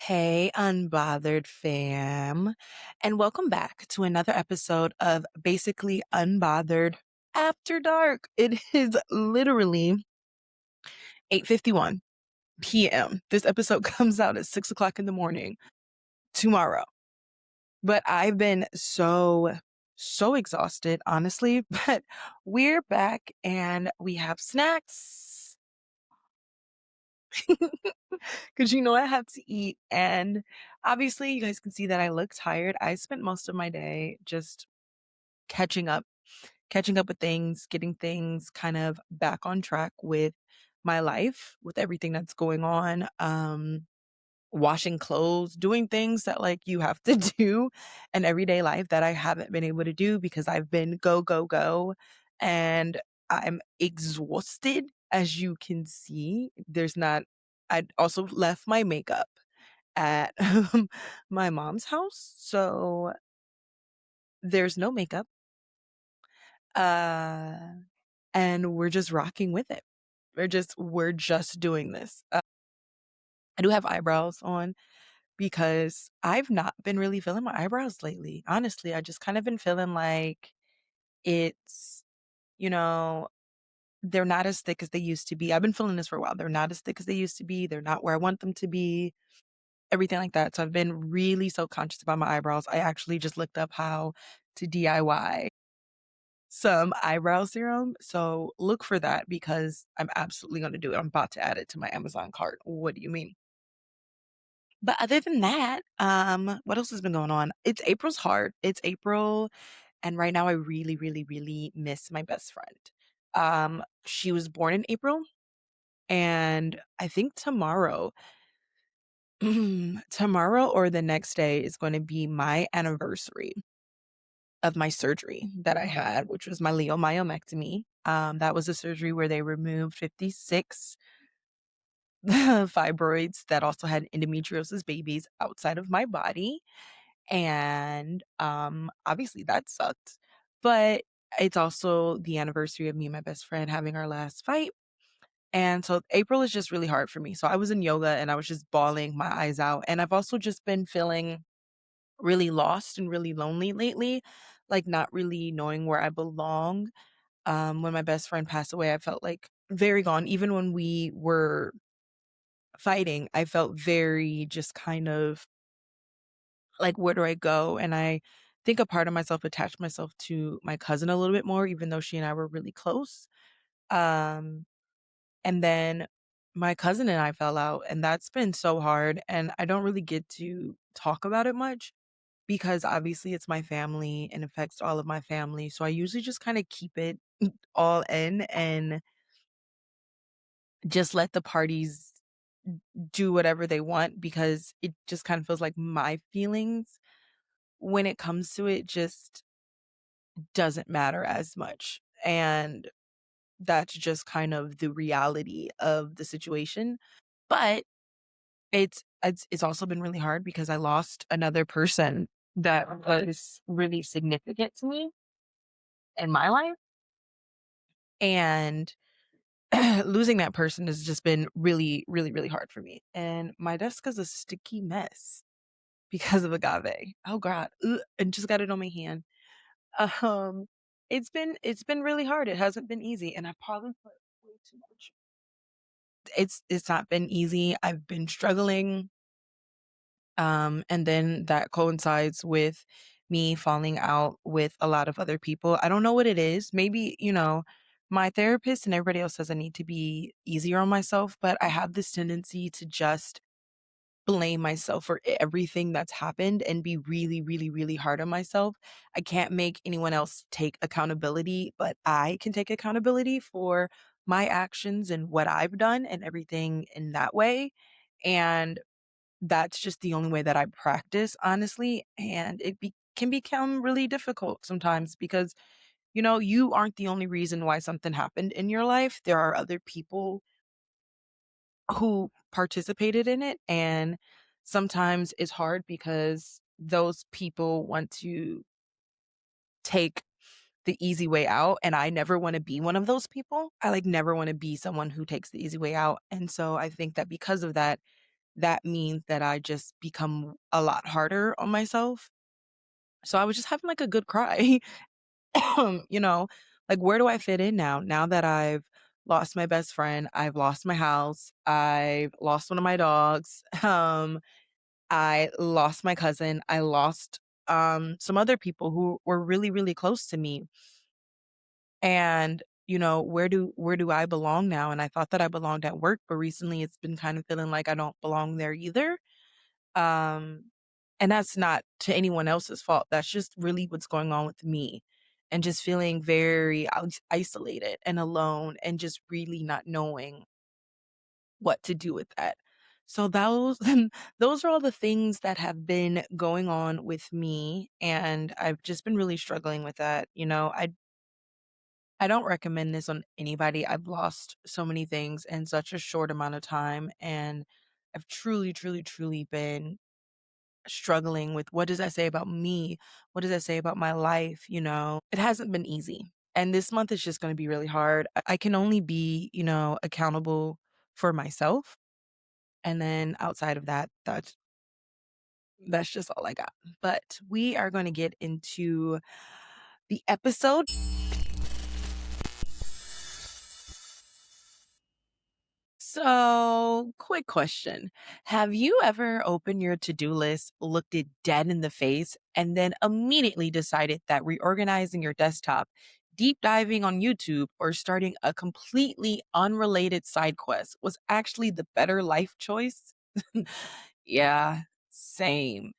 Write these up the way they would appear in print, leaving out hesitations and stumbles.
Hey, Unbothered fam, and welcome back to another episode of Basically Unbothered After Dark. It is literally 8:51 p.m. This episode comes out at 6 o'clock in the morning tomorrow. But I've been so exhausted, honestly. But we're back and we have snacks. Because I have to eat. And obviously, you guys can see that I look tired. I spent most of my day just catching up, catching up with things, getting things kind of back on track with my life, with everything that's going on. Washing clothes, doing things that like you have to do in everyday life that I haven't been able to do because I've been go, go, go. And I'm exhausted, as you can see. I also left my makeup at my mom's house. So there's no makeup. Uh, and we're just rocking with it. We're just doing this. I do have eyebrows on because I've not been really feeling my eyebrows lately. Honestly, I just kind of been feeling like it's, you know, they're not as thick as they used to be. I've been feeling this for a while. They're not as thick as they used to be. They're not where I want them to be, everything like that. So I've been really so conscious about my eyebrows. I actually just looked up how to DIY some eyebrow serum. So look for that because I'm absolutely going to do it. I'm about to add it to my Amazon cart. What do you mean? But other than that, what else has been going on? April's hard. It's April, and right now I really, really, really miss my best friend. She was born in April, and I think tomorrow or the next day is going to be my anniversary of my surgery that I had, which was my leiomyomectomy. That was a surgery where they removed 56 fibroids that also had endometriosis babies outside of my body. And obviously that sucked. But it's also the anniversary of me and my best friend having our last fight. And so April is just really hard for me. So I was in yoga and I was just bawling my eyes out. And I've also just been feeling really lost and really lonely lately, like not really knowing where I belong. When my best friend passed away, I felt like very gone. Even when we were fighting, I felt very just kind of like, where do I go? And I think a part of myself attached myself to my cousin a little bit more, even though she and I were really close. Um, and then my cousin and I fell out, and that's been so hard. And I don't really get to talk about it much because obviously it's my family and affects all of my family. So I usually just kind of keep it all in and just let the parties do whatever they want because it just kind of feels like my feelings when it comes to it just doesn't matter as much. And that's just kind of the reality of the situation. But it's also been really hard because I lost another person that was really significant to me in my life. And losing that person has just been really, really, really hard for me. And my desk is a sticky mess because of agave. Oh God. Ugh, I just got it on my hand. Um, it's been really hard. It hasn't been easy, and I probably put way too much. It's not been easy. I've been struggling. And then that coincides with me falling out with a lot of other people. I don't know what it is. Maybe, my therapist and everybody else says I need to be easier on myself, but I have this tendency to just blame myself for everything that's happened and be really, really, really hard on myself. I can't make anyone else take accountability, but I can take accountability for my actions and what I've done and everything in that way. And that's just the only way that I practice, honestly. And can become really difficult sometimes because, you aren't the only reason why something happened in your life. There are other people who participated in it. And sometimes it's hard because those people want to take the easy way out. And I never want to be one of those people. I like never want to be someone who takes the easy way out. And so I think that because of that, that means that I just become a lot harder on myself. So I was just having like a good cry. you know, like where do I fit in now? Now that I've lost my best friend, I've lost my house, I've lost one of my dogs, I lost my cousin, I lost some other people who were really, really close to me. And where do I belong now? And I thought that I belonged at work, but recently it's been kind of feeling like I don't belong there either. Um, and that's not to anyone else's fault. That's just really what's going on with me. And just feeling very isolated and alone and just really not knowing what to do with that. So those those are all the things that have been going on with me, and I've just been really struggling with that. I don't recommend this on anybody. I've lost so many things in such a short amount of time, and I've truly, truly, truly been struggling with what does that say about me? What does that say about my life? It hasn't been easy. And this month is just going to be really hard. I can only be, accountable for myself. And then outside of that, that's just all I got. But we are going to get into the episode. So, quick question. Have you ever opened your to-do list, looked it dead in the face, and then immediately decided that reorganizing your desktop, deep diving on YouTube, or starting a completely unrelated side quest was actually the better life choice? Yeah, same.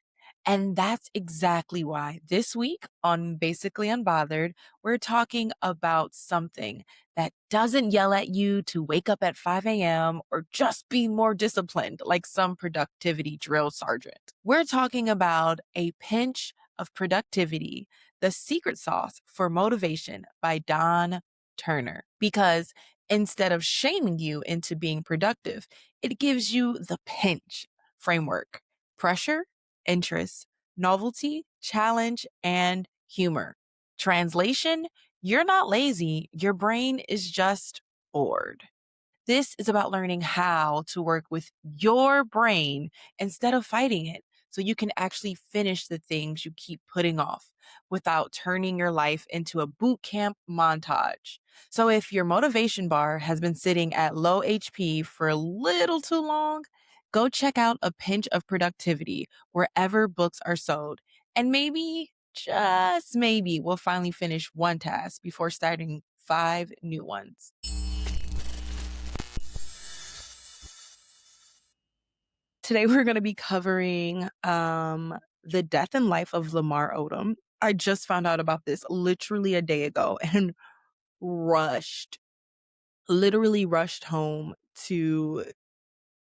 And that's exactly why this week on Basically Unbothered, we're talking about something that doesn't yell at you to wake up at 5 a.m. or just be more disciplined like some productivity drill sergeant. We're talking about A Pinch of Productivity, the secret sauce for motivation by Don Turner. Because instead of shaming you into being productive, it gives you the pinch framework: pressure, interest, novelty, challenge, and humor. Translation: you're not lazy, your brain is just bored. This is about learning how to work with your brain instead of fighting it so you can actually finish the things you keep putting off without turning your life into a boot camp montage. So if your motivation bar has been sitting at low HP for a little too long, go check out A Pinch of Productivity wherever books are sold. And maybe, just maybe, we'll finally finish one task before starting 5 new ones. Today we're going to be covering the death and life of Lamar Odom. I just found out about this literally a day ago and rushed, literally rushed home to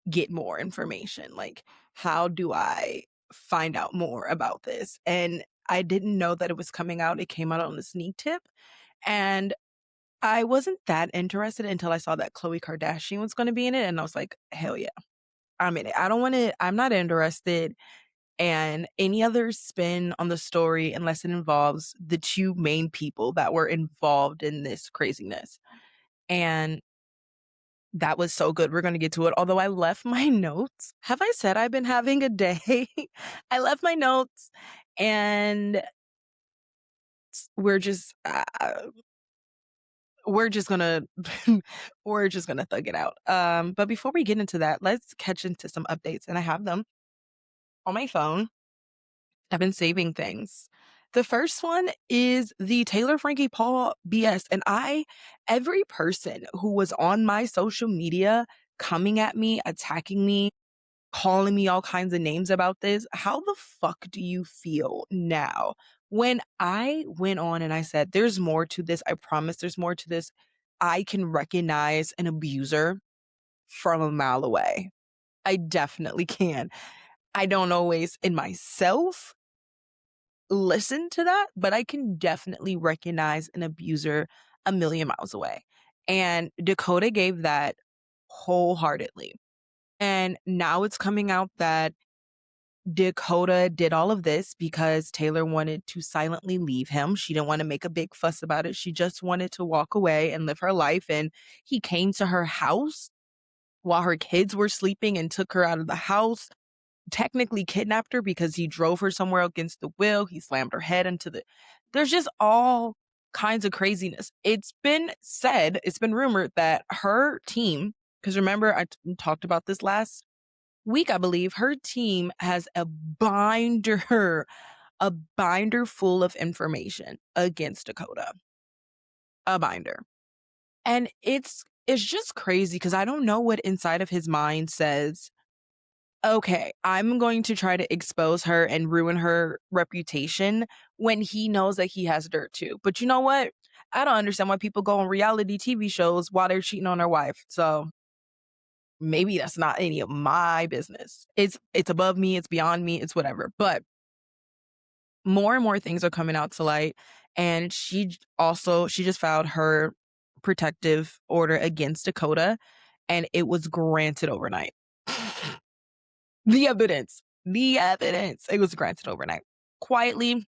get more information. Like, how do I find out more about this? And I didn't know that it was coming out. It came out on the sneak tip. And I wasn't that interested until I saw that Khloé Kardashian was going to be in it. And I was like, hell yeah, I'm in it. I'm not interested and any other spin on the story unless it involves the two main people that were involved in this craziness. And that was so good. We're going to get to it. Although I left my notes. Have I said I've been having a day? I left my notes and we're just we're just gonna we're just gonna thug it out. But before we get into that, let's catch into some updates, and I have them on my phone. I've been saving things. The first one is the Taylor Frankie Paul BS. And every person who was on my social media coming at me, attacking me, calling me all kinds of names about this, how the fuck do you feel now? When I went on and I said, there's more to this, I promise there's more to this, I can recognize an abuser from a mile away. I definitely can. I don't always in myself listen to that, but I can definitely recognize an abuser a million miles away. And Dakota gave that wholeheartedly. And now it's coming out that Dakota did all of this because Taylor wanted to silently leave him. She didn't want to make a big fuss about it. She just wanted to walk away and live her life. And he came to her house while her kids were sleeping and took her out of the house, technically kidnapped her because he drove her somewhere against the will. He slammed her head into the. There's just all kinds of craziness. It's been said, it's been rumored that her team, because remember, talked about this last week, I believe, her team has a binder full of information against Dakota. A binder. And it's just crazy because I don't know what inside of his mind says, okay, I'm going to try to expose her and ruin her reputation when he knows that he has dirt too. But you know what? I don't understand why people go on reality TV shows while they're cheating on their wife. So maybe that's not any of my business. It's above me, it's beyond me, it's whatever. But more and more things are coming out to light. And she just filed her protective order against Dakota, and it was granted overnight. The evidence. It was granted overnight. Quietly,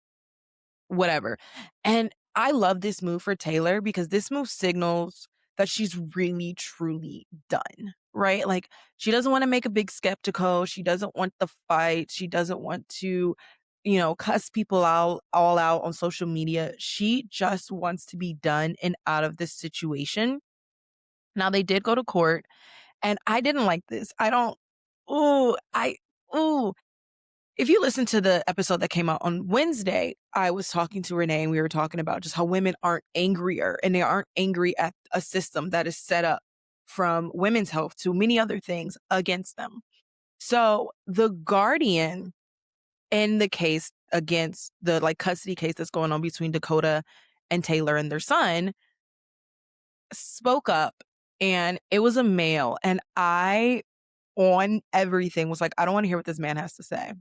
whatever. And I love this move for Taylor because this move signals that she's really, truly done, right? Like, she doesn't want to make a big skeptical. She doesn't want the fight. She doesn't want to, cuss people all out on social media. She just wants to be done and out of this situation. Now, they did go to court, and I didn't like this. I don't, ooh, if you listen to the episode that came out on Wednesday, I was talking to Renee and we were talking about just how women aren't angrier, and they aren't angry at a system that is set up from women's health to many other things against them. So the guardian in the case against the custody case that's going on between Dakota and Taylor and their son spoke up, and it was a male, and I on everything was like, I don't want to hear what this man has to say.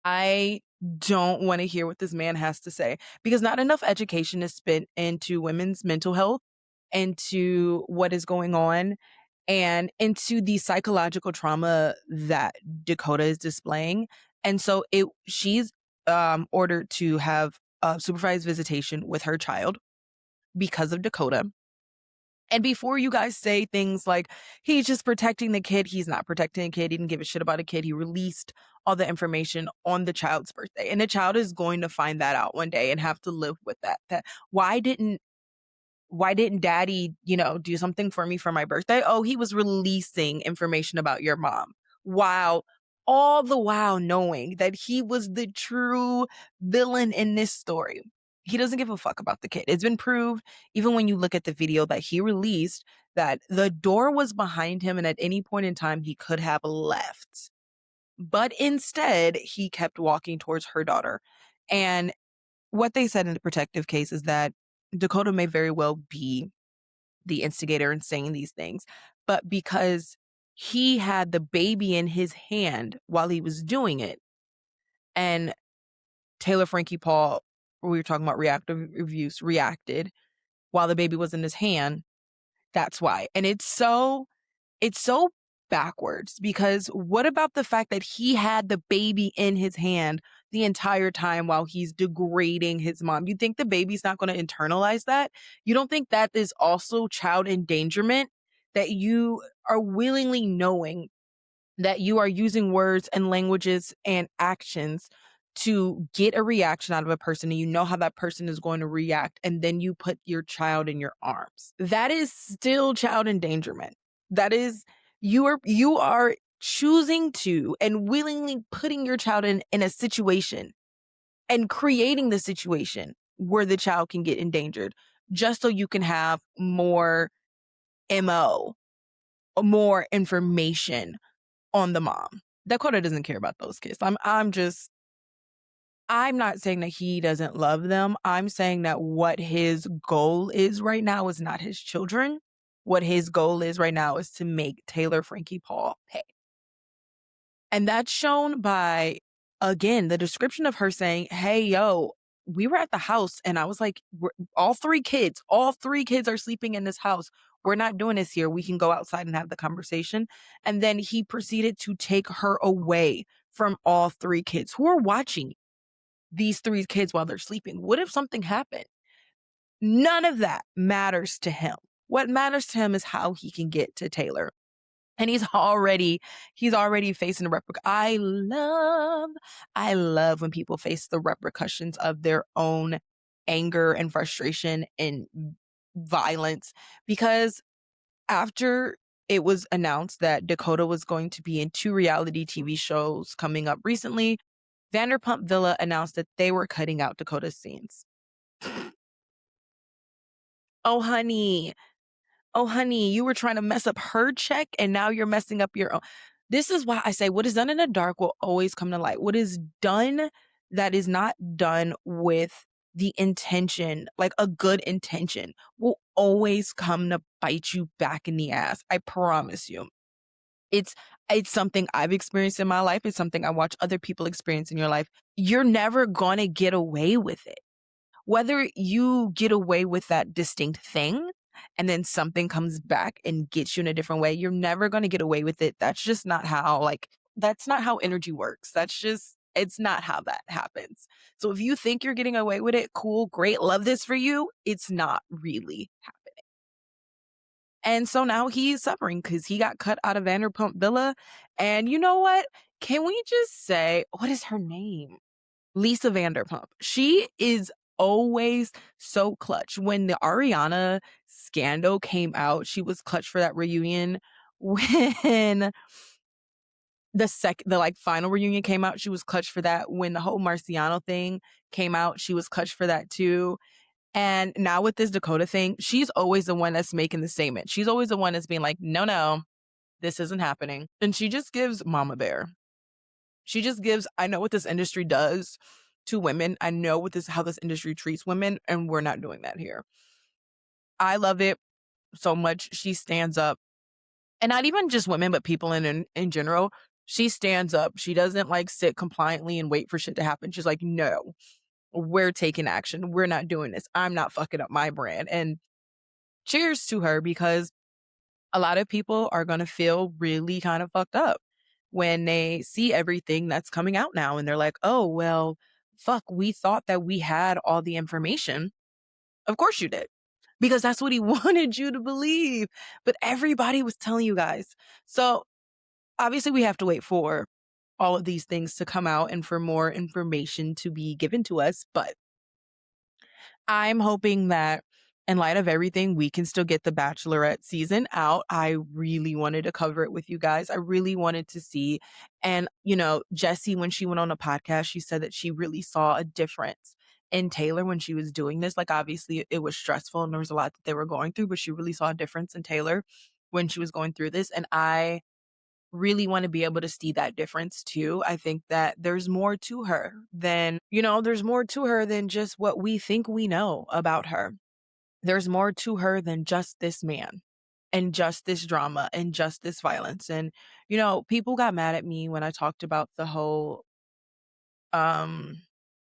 I don't want to hear what this man has to say because not enough education is spent into women's mental health, into what is going on, and into the psychological trauma that Dakota is displaying. And so she's ordered to have supervised visitation with her child because of Dakota. And before you guys say things like, he's just protecting the kid, he's not protecting a kid. He didn't give a shit about a kid. He released all the information on the child's birthday. And the child is going to find that out one day and have to live with that. Why didn't daddy, do something for me for my birthday? Oh, he was releasing information about your mom. Wow. All the while knowing that he was the true villain in this story. He doesn't give a fuck about the kid. It's been proved, even when you look at the video that he released, that the door was behind him and at any point in time he could have left. But instead, he kept walking towards her daughter. And what they said in the protective case is that Dakota may very well be the instigator in saying these things, but because he had the baby in his hand while he was doing it, and Taylor Frankie Paul, we were talking about reactive reviews, reacted while the baby was in his hand, that's why. And it's so backwards because what about the fact that he had the baby in his hand the entire time while he's degrading his mom? You think the baby's not going to internalize that? You don't think that is also child endangerment? That you are willingly knowing that you are using words and languages and actions to get a reaction out of a person, and you know how that person is going to react, and then you put your child in your arms. That is still child endangerment. That is, you are choosing to and willingly putting your child in a situation and creating the situation where the child can get endangered just so you can have more MO, more information on the mom. Dakota doesn't care about those kids. I'm not saying that he doesn't love them. I'm saying that what his goal is right now is not his children. What his goal is right now is to make Taylor Frankie Paul pay. And that's shown by, again, the description of her saying, hey, yo, we were at the house and I was like, all three kids are sleeping in this house. We're not doing this here. We can go outside and have the conversation. And then he proceeded to take her away from all three kids who are watching these three kids while they're sleeping. What if something happened? None of that matters to him. What matters to him is how he can get to Taylor. And he's already facing the I love when people face the repercussions of their own anger and frustration and violence, because after it was announced that Dakota was going to be in 2 reality TV shows coming up recently, Vanderpump Villa announced that they were cutting out Dakota's scenes. Oh, honey. Oh, honey, you were trying to mess up her check and now you're messing up your own. This is why I say what is done in the dark will always come to light. What is done that is not done with the intention, like a good intention, will always come to bite you back in the ass. I promise you. It's it's something I've experienced in my life. It's something I watch other people experience in your life. You're never going to get away with it. Whether you get away with that distinct thing and then something comes back and gets you in a different way, you're never going to get away with it. That's just not how, that's not how energy works. It's not how that happens. So if you think you're getting away with it, cool, great, love this for you. It's not really happening. And so now he's suffering because he got cut out of Vanderpump Villa. And you know what? Can we just say, what is her name? Lisa Vanderpump. She is always so clutch. When the Ariana scandal came out, she was clutch for that reunion. When the final reunion came out, she was clutch for that. When the whole Marciano thing came out, she was clutch for that too. And now with this Dakota thing, she's always the one that's making the statement. She's always the one that's being like, no, this isn't happening. And she just gives mama bear. She just gives, I know what this industry does to women. I know how this industry treats women, and we're not doing that here. I love it so much. She stands up, and not even just women, but people in general. She stands up. She doesn't sit compliantly and wait for shit to happen. She's like, no, we're taking action. We're not doing this. I'm not fucking up my brand. And cheers to her, because a lot of people are going to feel really kind of fucked up when they see everything that's coming out now. And they're like, oh, well, fuck, we thought that we had all the information. Of course you did, because that's what he wanted you to believe. But everybody was telling you guys. So obviously we have to wait for all of these things to come out and for more information to be given to us. But I'm hoping that in light of everything, we can still get the Bachelorette season out. I really wanted to cover it with you guys. I really wanted to see. And, Jessie, when she went on a podcast, she said that she really saw a difference in Taylor when she was doing this. Obviously, it was stressful and there was a lot that they were going through, but she really saw a difference in Taylor when she was going through this. And I really want to be able to see that difference too. I think that there's more to her than just what we think we know about her. There's more to her than just this man and just this drama and just this violence. And, people got mad at me when I talked about the whole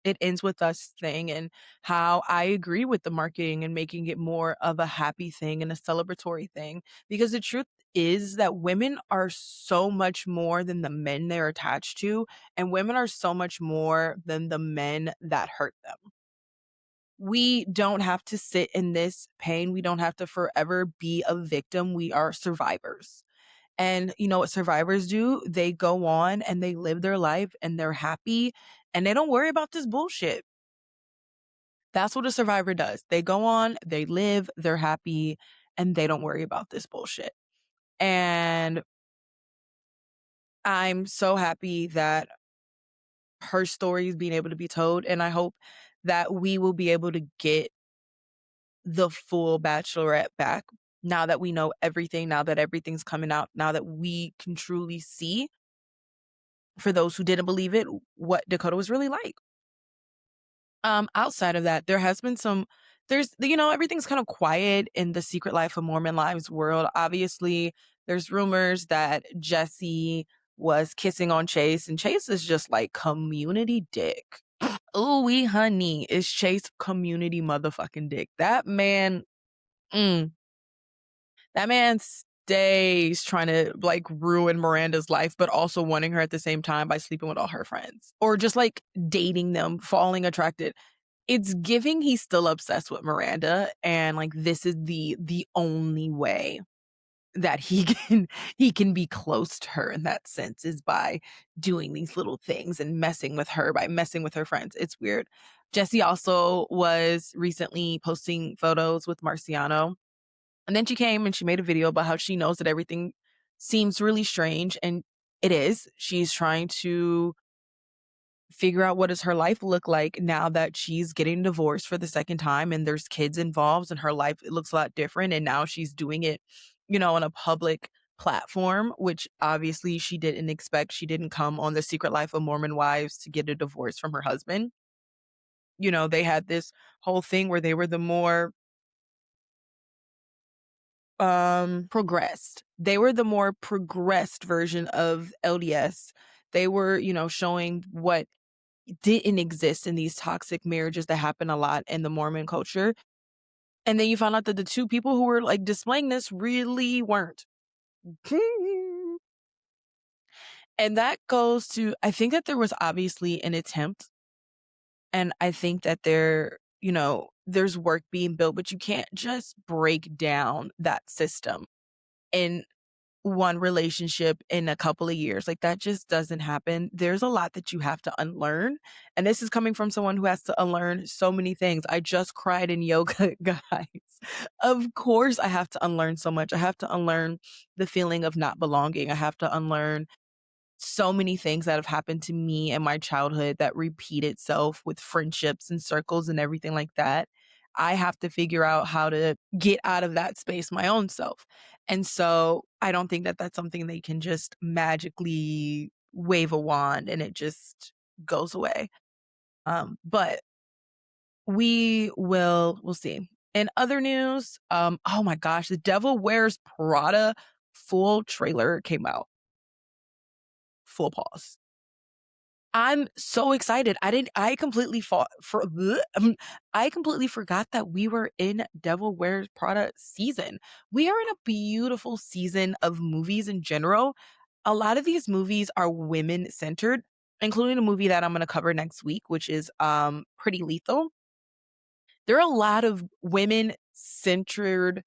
it ends with us thing, and how I agree with the marketing and making it more of a happy thing and a celebratory thing, because the truth is that women are so much more than the men they're attached to, and women are so much more than the men that hurt them. We don't have to sit in this pain. We don't have to forever be a victim. We are survivors. And you know what survivors do? They go on and they live their life and they're happy and they don't worry about this bullshit. That's what a survivor does. They go on, they live, they're happy, and they don't worry about this bullshit. And I'm so happy that her story is being able to be told. And I hope that we will be able to get the full Bachelorette back now that we know everything, now that everything's coming out, now that we can truly see, for those who didn't believe it, what Dakota was really like. Outside of that, there has been everything's kind of quiet in the Secret Life of Mormon Lives world. Obviously, there's rumors that Jessie was kissing on Chase, and Chase is just community dick. Ooh, honey, is Chase community motherfucking dick. That man, that man stays trying to ruin Miranda's life, but also wanting her at the same time by sleeping with all her friends or just dating them, falling attracted. It's giving he's still obsessed with Miranda, and this is the only way that he can he can be close to her in that sense is by doing these little things and messing with her, by messing with her friends. It's weird. Jessie also was recently posting photos with Marciano. And then she came and she made a video about how she knows that everything seems really strange. And it is. She's trying to figure out what does her life look like now that she's getting divorced for the second time and there's kids involved and her life it looks a lot different and now she's doing it, on a public platform, which obviously she didn't expect. She didn't come on The Secret Life of Mormon Wives to get a divorce from her husband. They had this whole thing where they were the more progressed. They were the more progressed version of LDS. They were, showing what didn't exist in these toxic marriages that happen a lot in the Mormon culture. And then you found out that the two people who were like displaying this really weren't. And that goes to, I think that there was obviously an attempt, and I think that there's work being built, but you can't just break down that system in one relationship in a couple of years. Like that just doesn't happen. There's a lot that you have to unlearn. And this is coming from someone who has to unlearn so many things. I just cried in yoga, guys. Of course, I have to unlearn so much. I have to unlearn the feeling of not belonging. I have to unlearn so many things that have happened to me in my childhood that repeat itself with friendships and circles and everything like that. I have to figure out how to get out of that space my own self. And so I don't think that that's something they can just magically wave a wand and it just goes away. But we'll see. In other news, oh my gosh, the Devil Wears Prada full trailer came out. Full pause. I'm so excited. I completely I completely forgot that we were in Devil Wears Prada season. We are in a beautiful season of movies in general. A lot of these movies are women centered, including a movie that I'm going to cover next week, which is Pretty Lethal. There are a lot of women centered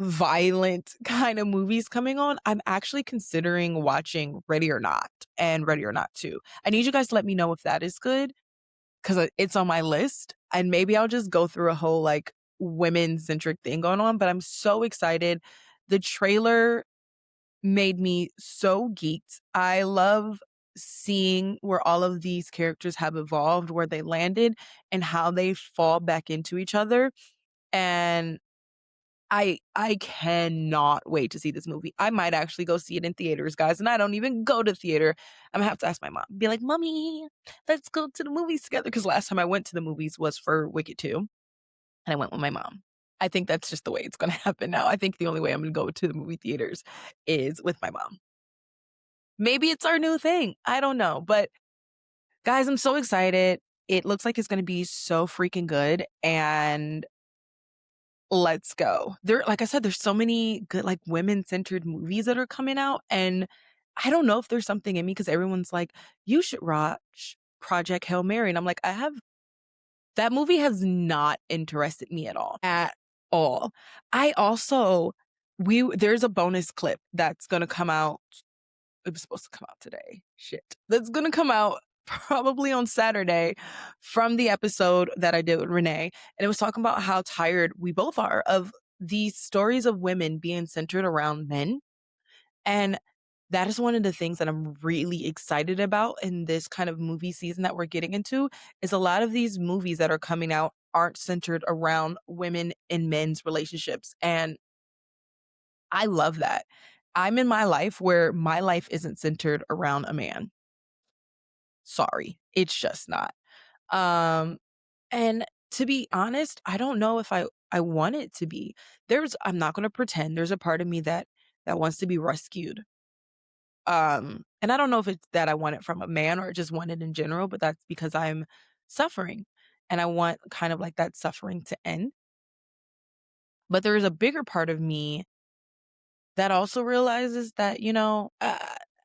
violent kind of movies coming on. I'm actually considering watching Ready or Not and Ready or Not 2. I need you guys to let me know if that is good because it's on my list. And maybe I'll just go through a whole like women centric thing going on. But I'm so excited. The trailer made me so geeked. I love seeing where all of these characters have evolved, where they landed, and how they fall back into each other. And I cannot wait to see this movie. I might actually go see it in theaters, guys, and I don't even go to theater. I'm gonna have to ask my mom. Be like, "Mommy, let's go to the movies together." Because last time I went to the movies was for Wicked 2, and I went with my mom. I think that's just the way it's gonna happen now. I think the only way I'm gonna go to the movie theaters is with my mom. Maybe it's our new thing. I don't know. But guys, I'm so excited. It looks like it's gonna be so freaking good. And let's go. There, like I said, there's so many good, like women-centered movies that are coming out. And I don't know if there's something in me because everyone's like, you should watch Project Hail Mary. And I'm like, that movie has not interested me at all. At all. I also there's a bonus clip that's gonna come out. It was supposed to come out today. Shit. That's gonna come out probably on Saturday from the episode that I did with Renee. And it was talking about how tired we both are of these stories of women being centered around men. And that is one of the things that I'm really excited about in this kind of movie season that we're getting into is a lot of these movies that are coming out aren't centered around women and men's relationships. And I love that. I'm in my life where my life isn't centered around a man. Sorry, it's just not. Um, and to be honest, I don't know if I want it to be. I'm not going to pretend there's a part of me that wants to be rescued. And I don't know if it's that I want it from a man or just want it in general, but that's because I'm suffering and I want kind of like that suffering to end. But there is a bigger part of me that also realizes that,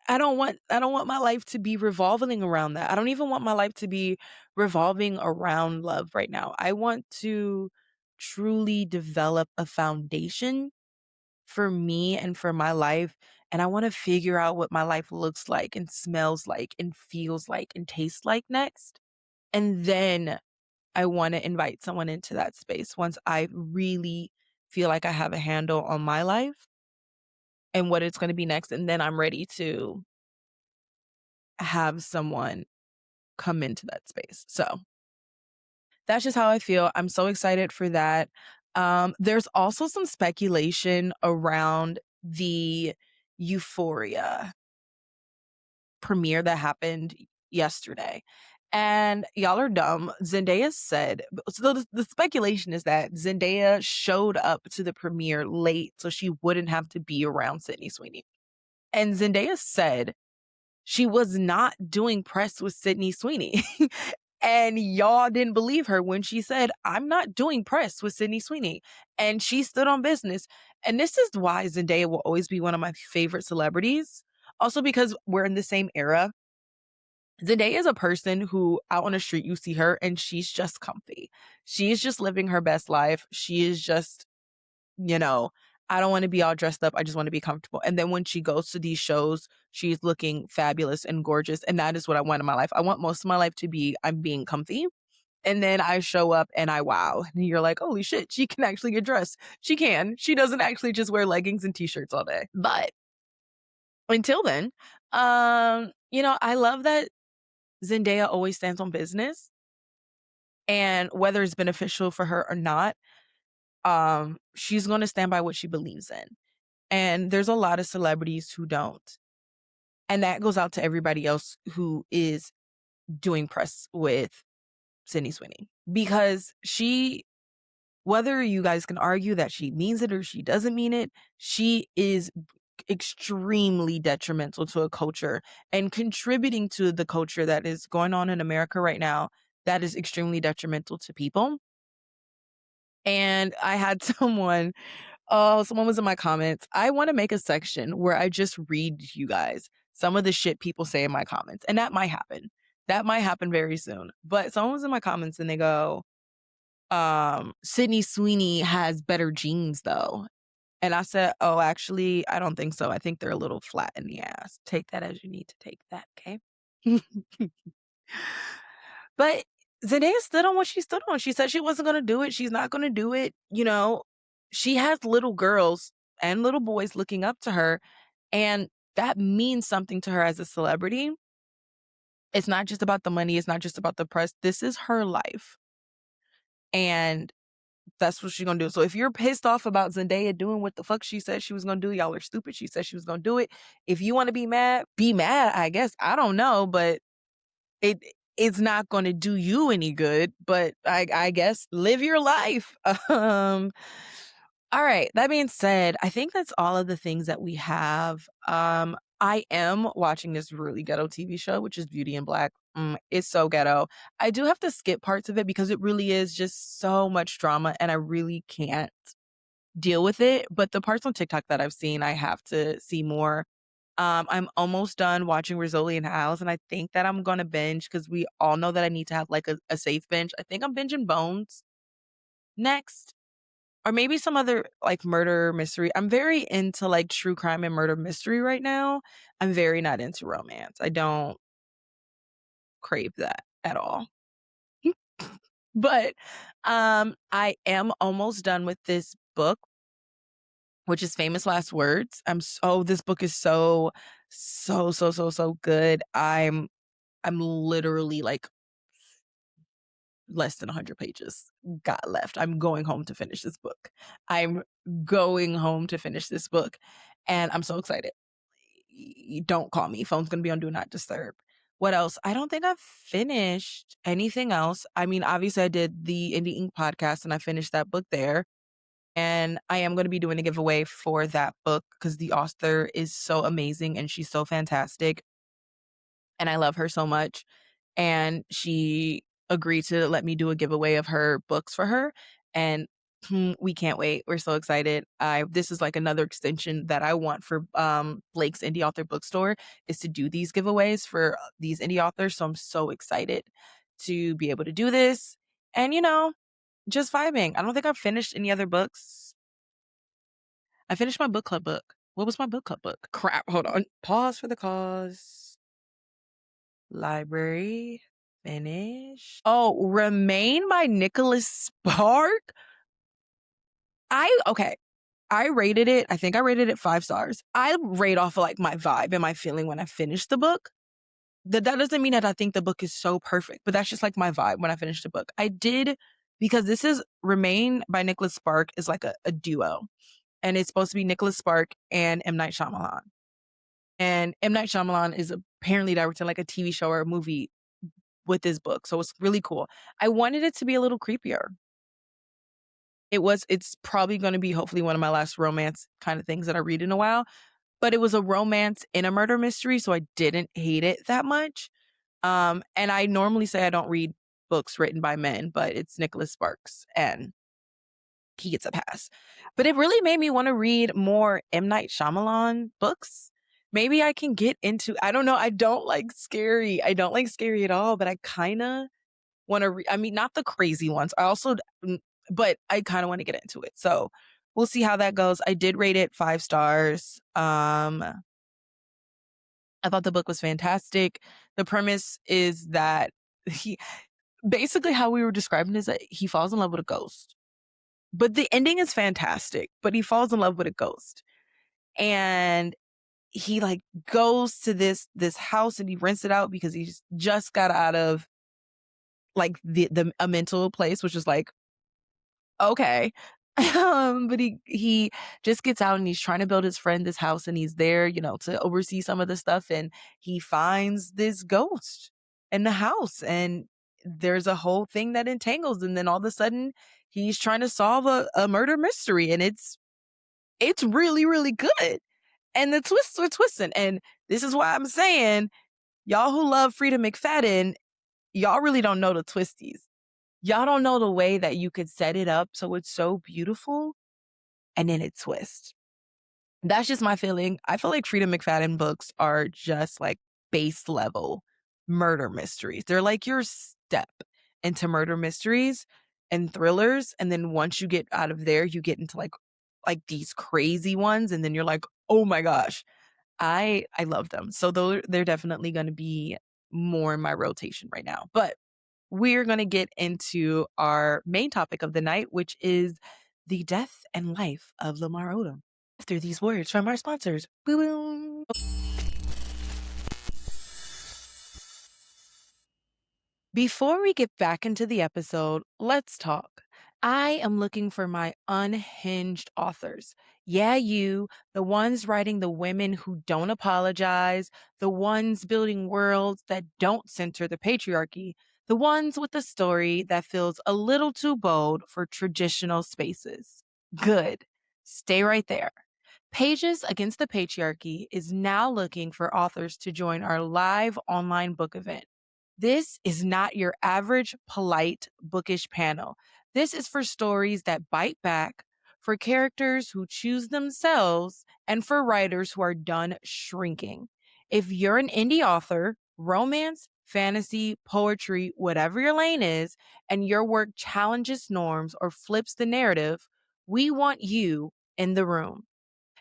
I don't want my life to be revolving around that. I don't even want my life to be revolving around love right now. I want to truly develop a foundation for me and for my life, and I wanna figure out what my life looks like and smells like and feels like and tastes like next, and then I wanna invite someone into that space once I really feel like I have a handle on my life and what it's gonna be next, and then I'm ready to have someone come into that space. So, that's just how I feel. I'm so excited for that. There's also some speculation around the Euphoria premiere that happened yesterday. And y'all are dumb. Zendaya said, so the speculation is that Zendaya showed up to the premiere late so she wouldn't have to be around Sydney Sweeney. And Zendaya said she was not doing press with Sydney Sweeney. And y'all didn't believe her when she said, I'm not doing press with Sydney Sweeney. And she stood on business. And this is why Zendaya will always be one of my favorite celebrities. Also, because we're in the same era. Zendaya is a person who out on the street, you see her and she's just comfy. She's just living her best life. She is just, you know, I don't want to be all dressed up. I just want to be comfortable. And then when she goes to these shows, she's looking fabulous and gorgeous. And that is what I want in my life. I want most of my life to be I'm being comfy. And then I show up and I wow. And you're like, holy shit, she can actually get dressed. She can. She doesn't actually just wear leggings and t-shirts all day. But until then, I love that Zendaya always stands on business. And whether it's beneficial for her or not, she's going to stand by what she believes in. And there's a lot of celebrities who don't. And that goes out to everybody else who is doing press with Sydney Sweeney. Because whether you guys can argue that she means it or she doesn't mean it, she is extremely detrimental to a culture and contributing to the culture that is going on in America right now that is extremely detrimental to people. And I had someone was in my comments. I want to make a section where I just read you guys some of the shit people say in my comments. And that might happen. That might happen very soon. But someone was in my comments and they go, Sydney Sweeney has better genes though. And I said, oh, actually, I don't think so. I think they're a little flat in the ass. Take that as you need to take that, okay? But Zendaya stood on what she stood on. She said she wasn't going to do it. She's not going to do it. She has little girls and little boys looking up to her. And that means something to her as a celebrity. It's not just about the money. It's not just about the press. This is her life. And that's what she's going to do. So if you're pissed off about Zendaya doing what the fuck she said she was going to do, y'all are stupid. She said she was going to do it. If you want to be mad, I guess. I don't know, but it's not going to do you any good, but I guess live your life. All right. That being said, I think that's all of the things that we have. I am watching this really ghetto TV show, which is Beauty in Black. It's so ghetto. I do have to skip parts of it because it really is just so much drama and I really can't deal with it. But the parts on TikTok that I've seen, I have to see more. I'm almost done watching Rizzoli and House, and I think that I'm gonna binge because we all know that I need to have like a safe binge. I think I'm binging Bones next, or maybe some other like murder mystery. I'm very into like true crime and murder mystery right now. I'm very not into romance. I don't crave that at all. But I am almost done with this book, which is Famous Last Words. This book is so good. I'm literally like less than 100 pages got left. I'm going home to finish this book. I'm going home to finish this book. And I'm so excited. Don't call me. Phone's going to be on Do Not Disturb. What else? I don't think I've finished anything else. I mean, obviously, I did the Indie Ink podcast and I finished that book there. And I am going to be doing a giveaway for that book because the author is so amazing and she's so fantastic. And I love her so much. And she agreed to let me do a giveaway of her books for her. And we can't wait. We're so excited. This is like another extension that I want for Blake's Indie Author Bookstore is to do these giveaways for these indie authors. So I'm so excited to be able to do this. And just vibing. I don't think I've finished any other books. I finished my book club book. What was my book club book? Crap, hold on. Pause for the cause. Library. Finish. Oh, Remain by Nicholas Spark. Okay. I rated it. I think I rated it 5 stars. I rate off of like my vibe and my feeling when I finish the book. That doesn't mean that I think the book is so perfect, but that's just like my vibe when I finish the book. I did, because this is Remain by Nicholas Spark is like a duo, and it's supposed to be Nicholas Spark and M. Night Shyamalan. And M. Night Shyamalan is apparently directing like a TV show or a movie with this book. So it's really cool. I wanted it to be a little creepier. It's probably going to be hopefully one of my last romance kind of things that I read in a while, but it was a romance in a murder mystery. So I didn't hate it that much. And I normally say I don't read books written by men, but it's Nicholas Sparks and he gets a pass. But it really made me want to read more M. Night Shyamalan books. Maybe I can get into, I don't know. I don't like scary. I don't like scary at all, but I kind of want to I mean, not the crazy ones. But I kind of want to get into it. So we'll see how that goes. I did rate it 5 stars. I thought the book was fantastic. The premise is that he basically, how we were describing is that he falls in love with a ghost. But the ending is fantastic, but he falls in love with a ghost. And he like goes to this house and he rents it out because he's just got out of like a mental place, which is like, okay. But he just gets out and he's trying to build his friend this house, and he's there, to oversee some of the stuff, and he finds this ghost in the house, and there's a whole thing that entangles, and then all of a sudden he's trying to solve a murder mystery, and it's really, really good. And the twists are twisting. And this is why I'm saying, y'all who love Frida McFadden, y'all really don't know the twisties. Y'all don't know the way that you could set it up so it's so beautiful and then it twists. That's just my feeling. I feel like Frida McFadden books are just like base level murder mysteries. They're like your step into murder mysteries and thrillers. And then once you get out of there, you get into like these crazy ones. And then you're like, oh my gosh, I love them. So they're definitely going to be more in my rotation right now. But we're going to get into our main topic of the night, which is the death and life of Lamar Odom. After these words from our sponsors. Boom. Before we get back into the episode, let's talk. I am looking for my unhinged authors. Yeah, you, the ones writing the women who don't apologize, the ones building worlds that don't center the patriarchy, the ones with a story that feels a little too bold for traditional spaces. Good. Stay right there. Pages Against the Patriarchy is now looking for authors to join our live online book event. This is not your average, polite, bookish panel. This is for stories that bite back, for characters who choose themselves, and for writers who are done shrinking. If you're an indie author, romance, fantasy, poetry, whatever your lane is, and your work challenges norms or flips the narrative, we want you in the room.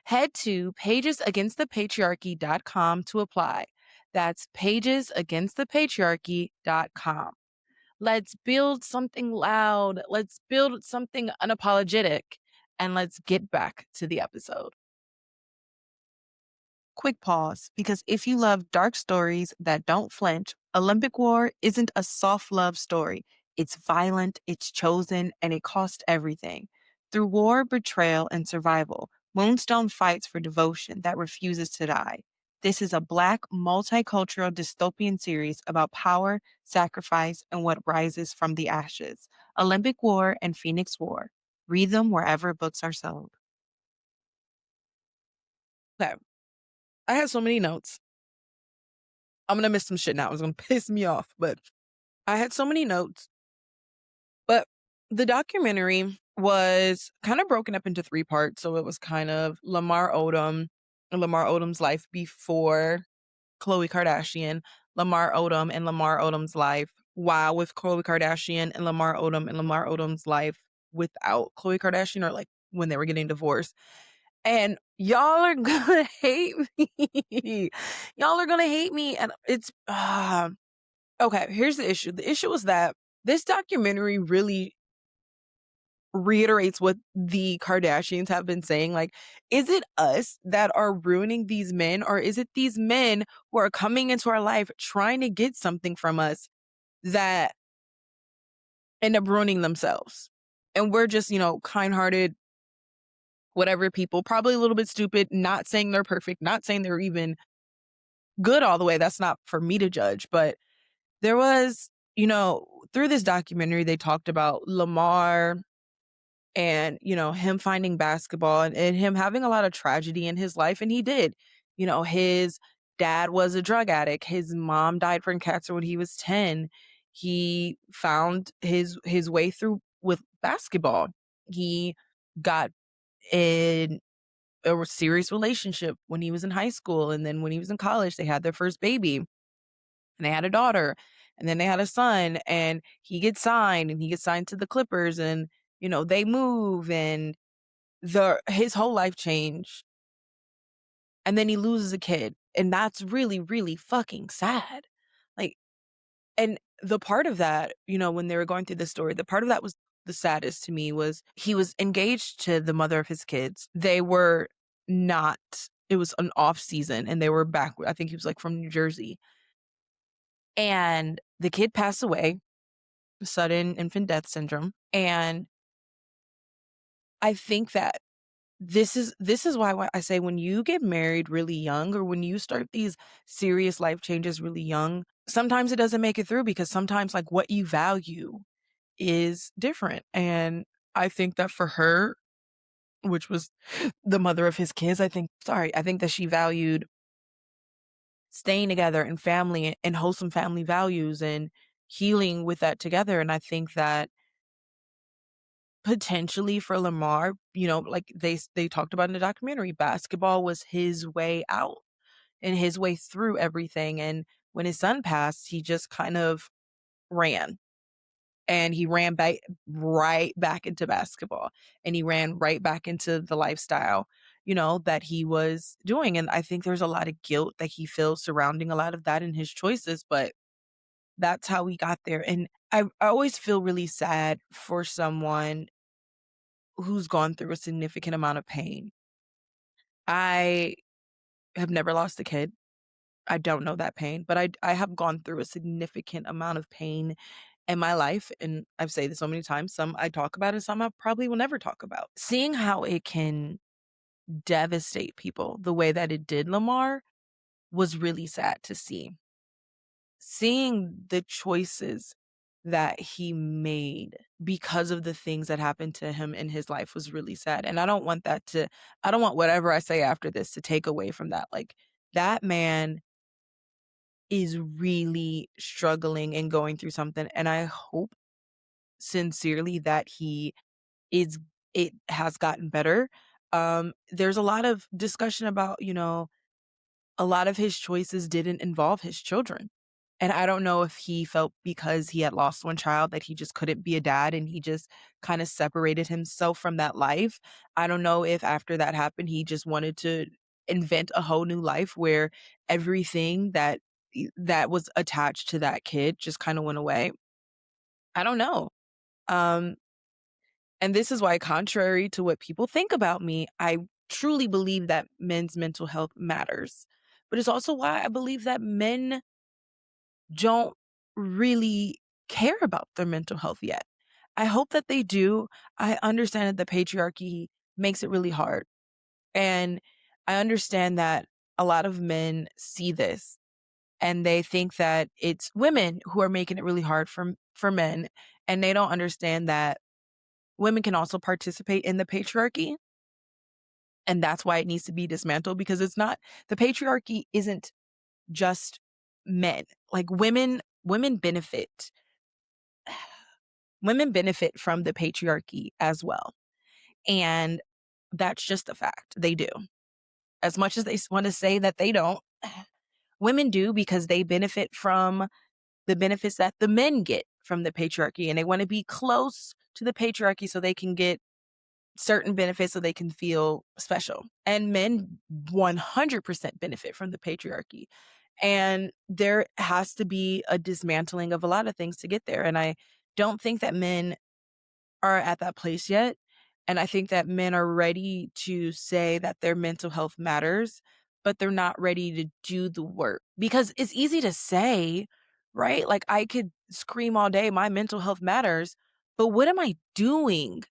Head to pagesagainstthepatriarchy.com to apply. That's pagesagainstthepatriarchy.com. Let's build something loud. Let's build something unapologetic. And let's get back to the episode. Quick pause, because if you love dark stories that don't flinch, Olympic War isn't a soft love story. It's violent, it's chosen, and it cost everything. Through war, betrayal, and survival, Moonstone fights for devotion that refuses to die. This is a Black, multicultural dystopian series about power, sacrifice, and what rises from the ashes. Olympic War and Phoenix War. Read them wherever books are sold. Okay. I had so many notes. I'm going to miss some shit now. It's going to piss me off, but I had so many notes. But the documentary was kind of broken up into 3 parts. So it was kind of Lamar Odom and Lamar Odom's life before Khloé Kardashian, Lamar Odom and Lamar Odom's life while with Khloé Kardashian, and Lamar Odom and Lamar Odom's life without Khloé Kardashian, or like when they were getting divorced. And y'all are gonna hate me. Y'all are gonna hate me. And it's okay, here's the issue. The issue is that this documentary really reiterates what the Kardashians have been saying. Like, is it us that are ruining these men, or is it these men who are coming into our life trying to get something from us that end up ruining themselves? And we're just, kind hearted, whatever people, probably a little bit stupid, not saying they're perfect, not saying they're even good all the way. That's not for me to judge. But there was, through this documentary, they talked about Lamar and, him finding basketball and him having a lot of tragedy in his life. And he did. His dad was a drug addict. His mom died from cancer when he was 10. He found his way through with basketball. He got in a serious relationship when he was in high school. And then when he was in college, they had their first baby and they had a daughter and then they had a son, and he gets signed to the Clippers, and, they move and his whole life changed. And then he loses a kid. And that's really, really fucking sad. Like, and the part of that, when they were going through the story, the part of that was the saddest to me was he was engaged to the mother of his kids. They were not, it was an off season and they were back. I think he was like from New Jersey. And the kid passed away, sudden infant death syndrome. And I think that this is why I say when you get married really young, or when you start these serious life changes really young, sometimes it doesn't make it through, because sometimes like what you value is different. And I think that for her, which was the mother of his kids, I think that she valued staying together and family and wholesome family values and healing with that together. And I think that potentially for Lamar, like they talked about in the documentary, basketball was his way out and his way through everything. And when his son passed, he just kind of ran. And he ran back right back into basketball. And he ran right back into the lifestyle, that he was doing. And I think there's a lot of guilt that he feels surrounding a lot of that in his choices, but that's how we got there. And I always feel really sad for someone who's gone through a significant amount of pain. I have never lost a kid. I don't know that pain, but I have gone through a significant amount of pain in my life, and I've said this so many times, some I talk about and some I probably will never talk about. Seeing how it can devastate people the way that it did Lamar was really sad to see. Seeing the choices that he made because of the things that happened to him in his life was really sad. And I don't want whatever I say after this to take away from that. Like, that man is really struggling and going through something. And I hope sincerely that is it has gotten better. There's a lot of discussion about, a lot of his choices didn't involve his children. And I don't know if he felt because he had lost one child that he just couldn't be a dad and he just kind of separated himself from that life. I don't know if after that happened, he just wanted to invent a whole new life where everything that was attached to that kid just kind of went away. I don't know. Um, and this is why, contrary to what people think about me, I truly believe that men's mental health matters. But it's also why I believe that men don't really care about their mental health yet. I hope that they do. I understand that the patriarchy makes it really hard. And I understand that a lot of men see this and they think that it's women who are making it really hard for men. And they don't understand that women can also participate in the patriarchy. And that's why it needs to be dismantled, because the patriarchy isn't just men. Like, women benefit. Women benefit from the patriarchy as well. And that's just a fact. They do. As much as they want to say that they don't, women do, because they benefit from the benefits that the men get from the patriarchy. And they want to be close to the patriarchy so they can get certain benefits so they can feel special. And men 100% benefit from the patriarchy. And there has to be a dismantling of a lot of things to get there. And I don't think that men are at that place yet. And I think that men are ready to say that their mental health matters, but they're not ready to do the work because it's easy to say, right? Like I could scream all day, my mental health matters, but what am I doing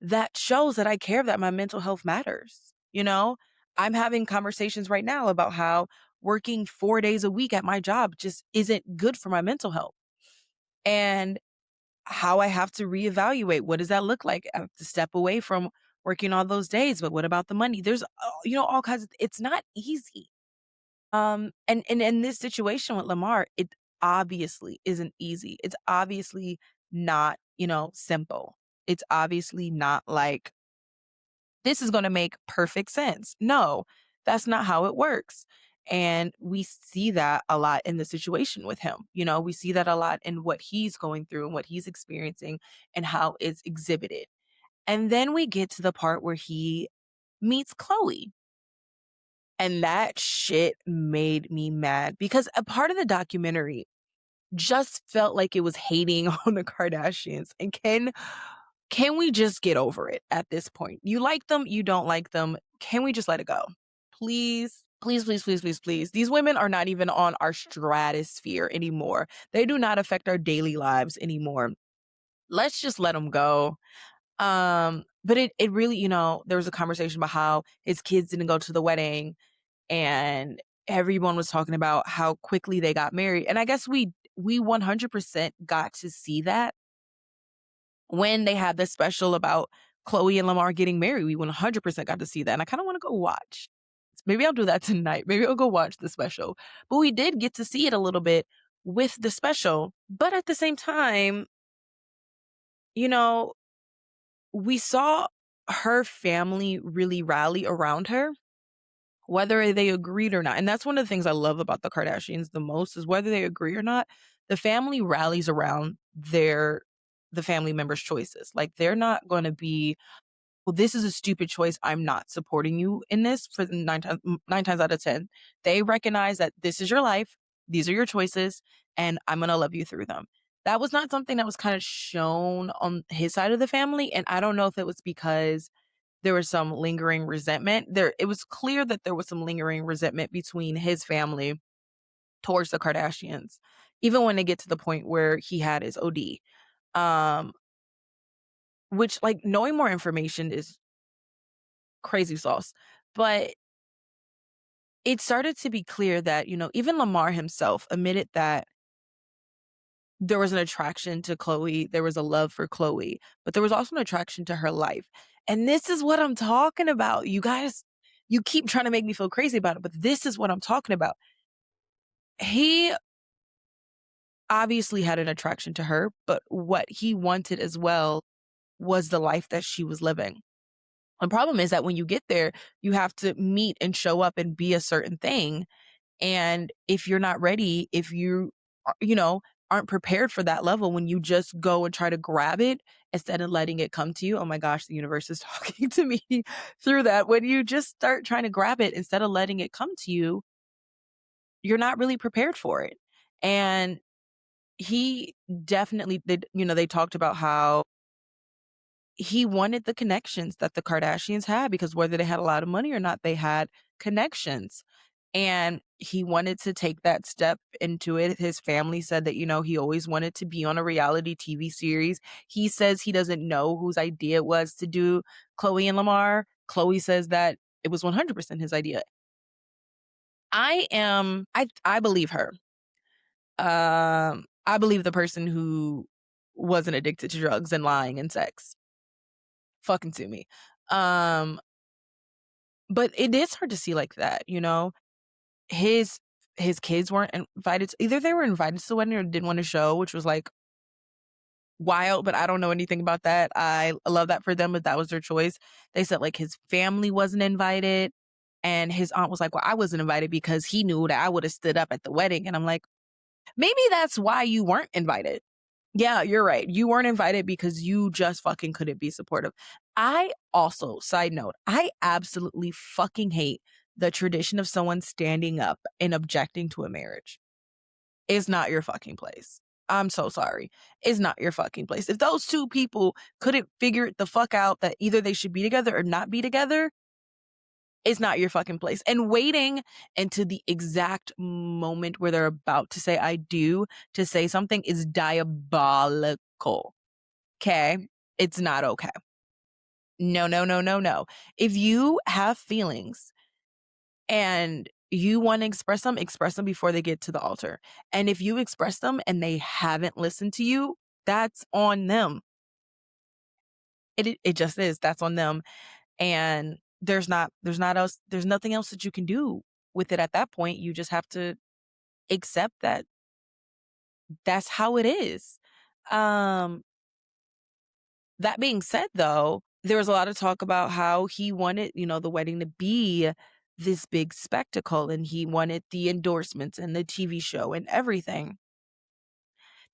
that shows that I care that my mental health matters? You know, I'm having conversations right now about how working 4 days a week at my job just isn't good for my mental health. And how I have to reevaluate. What does that look like? I have to step away from working all those days, but what about the money? There's, all kinds of, it's not easy. And in this situation with Lamar, it obviously isn't easy. It's obviously not, simple. It's obviously not like this is going to make perfect sense. No, that's not how it works. And we see that a lot in the situation with him. We see that a lot in what he's going through and what he's experiencing and how it's exhibited. And then we get to the part where he meets Khloé. And that shit made me mad because a part of the documentary just felt like it was hating on the Kardashians. And can we just get over it at this point? You like them, you don't like them. Can we just let it go? Please, please, please, please, please, please. These women are not even on our stratosphere anymore. They do not affect our daily lives anymore. Let's just let them go. But it really, there was a conversation about how his kids didn't go to the wedding and everyone was talking about how quickly they got married. And I guess we 100% got to see that when they had this special about Khloé and Lamar getting married. We 100% got to see that. And I kind of want to go watch. Maybe I'll do that tonight. Maybe I'll go watch the special. But we did get to see it a little bit with the special. But at the same time, you know, we saw her family really rally around her, whether they agreed or not. And that's one of the things I love about the Kardashians the most is whether they agree or not, the family rallies around the family members' choices. Like they're not going to be, well, this is a stupid choice. I'm not supporting you in this for the nine times out of 10. They recognize that this is your life. These are your choices and I'm going to love you through them. That was not something that was kind of shown on his side of the family. And I don't know if it was because there was some lingering resentment. It was clear that there was some lingering resentment between his family towards the Kardashians, even when they get to the point where he had his OD. Um, which like knowing more information is crazy sauce. But it started to be clear that, even Lamar himself admitted that there was an attraction to Khloé. There was a love for Khloé, but there was also an attraction to her life. And this is what I'm talking about. You guys, you keep trying to make me feel crazy about it, but this is what I'm talking about. He obviously had an attraction to her, but what he wanted as well was the life that she was living. The problem is that when you get there, you have to meet and show up and be a certain thing. And if you're not ready, if aren't prepared for that level, when you just go and try to grab it instead of letting it come to you, oh my gosh, the universe is talking to me through that. When you just start trying to grab it instead of letting it come to you, you're not really prepared for it. And he definitely did, they talked about how he wanted the connections that the Kardashians had because whether they had a lot of money or not, they had connections. And he wanted to take that step into it. His family said that, he always wanted to be on a reality TV series. He says he doesn't know whose idea it was to do Khloé and Lamar. Khloé says that it was 100% his idea. I believe her. I believe the person who wasn't addicted to drugs and lying and sex. Fucking to me. Um, but it is hard to see like that, his his kids weren't invited. Either they were invited to the wedding or didn't want to show, which was like wild, but I don't know anything about that. I love that for them, but that was their choice. They said like his family wasn't invited. And his aunt was like, well, I wasn't invited because he knew that I would have stood up at the wedding. And I'm like, maybe that's why you weren't invited. Yeah, you're right. You weren't invited because you just fucking couldn't be supportive. I also, side note, I absolutely fucking hate the tradition of someone standing up and objecting to a marriage. It's not your fucking place. I'm so sorry. It's not your fucking place. If those two people couldn't figure it the fuck out that either they should be together or not be together, it's not your fucking place. And waiting into the exact moment where they're about to say I do to say something is diabolical. Okay? It's not okay. No, no, no, no, no. If you have feelings and you want to express them before they get to the altar. And if you express them and they haven't listened to you, that's on them. It just is. That's on them. And there's nothing else that you can do with it at that point. You just have to accept that that's how it is. Um that being said though, there was a lot of talk about how he wanted, the wedding to be this big spectacle and he wanted the endorsements and the TV show and everything.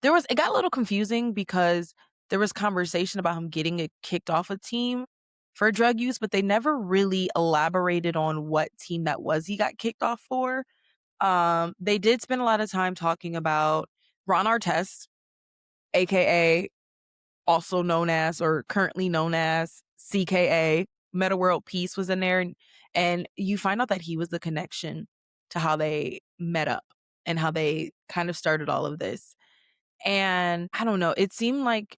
It got a little confusing because there was conversation about him getting it kicked off a team for drug use, but they never really elaborated on what team that was he got kicked off for. They did spend a lot of time talking about Ron Artest, aka also known as or currently known as CKA. Meta World Peace was in there, and you find out that he was the connection to how they met up and how they kind of started all of this. And I don't know, it seemed like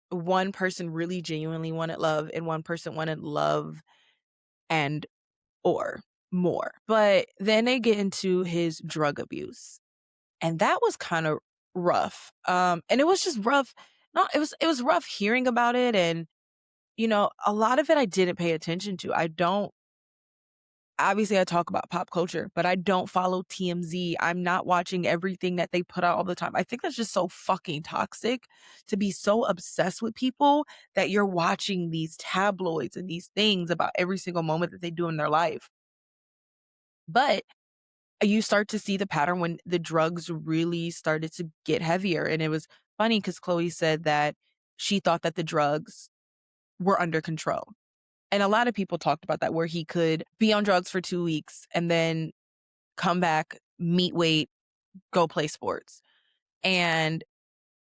one person really genuinely wanted love and one person wanted love and or more. But then they get into his drug abuse. And that was kind of rough. And it was just rough. No, it was rough hearing about it, and a lot of it I didn't pay attention to. I don't Obviously I talk about pop culture, but I don't follow TMZ. I'm not watching everything that they put out all the time. I think that's just so fucking toxic to be so obsessed with people that you're watching these tabloids and these things about every single moment that they do in their life. But you start to see the pattern when the drugs really started to get heavier. And it was funny because Khloé said that she thought that the drugs were under control. And a lot of people talked about that, where he could be on drugs for 2 weeks and then come back, meet weight, go play sports. And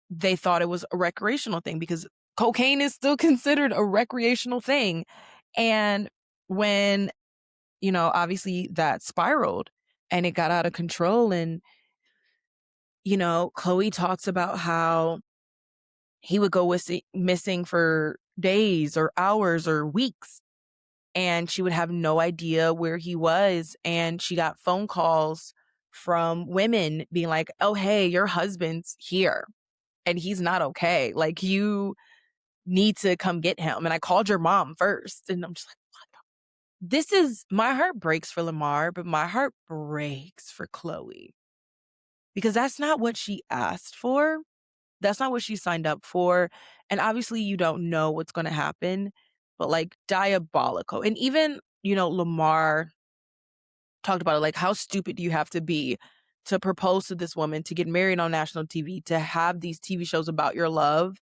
they thought it was a recreational thing because cocaine is still considered a recreational thing. And when, obviously that spiraled and it got out of control, and, Khloé talks about how he would go missing for days or hours or weeks, and she would have no idea where he was. And she got phone calls from women being like, oh, hey, your husband's here and he's not okay. Like, you need to come get him. And I called your mom first. And I'm just like, what? My heart breaks for Lamar, but my heart breaks for Khloé because that's not what she asked for. That's not what she signed up for. And obviously you don't know what's going to happen, but like, diabolical. And even, Lamar talked about it, like, how stupid do you have to be to propose to this woman, to get married on national TV, to have these TV shows about your love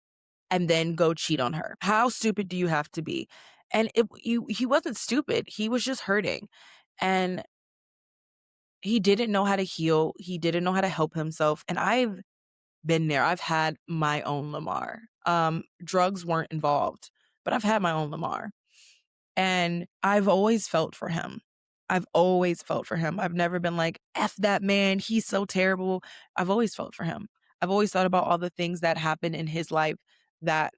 and then go cheat on her? How stupid do you have to be? And he wasn't stupid. He was just hurting. And he didn't know how to heal. He didn't know how to help himself. And I've been there. I've had my own Lamar. Drugs weren't involved, but I've had my own Lamar. And I've always felt for him. I've always felt for him. I've never been like, F that man, he's so terrible. I've always felt for him. I've always thought about all the things that happened in his life that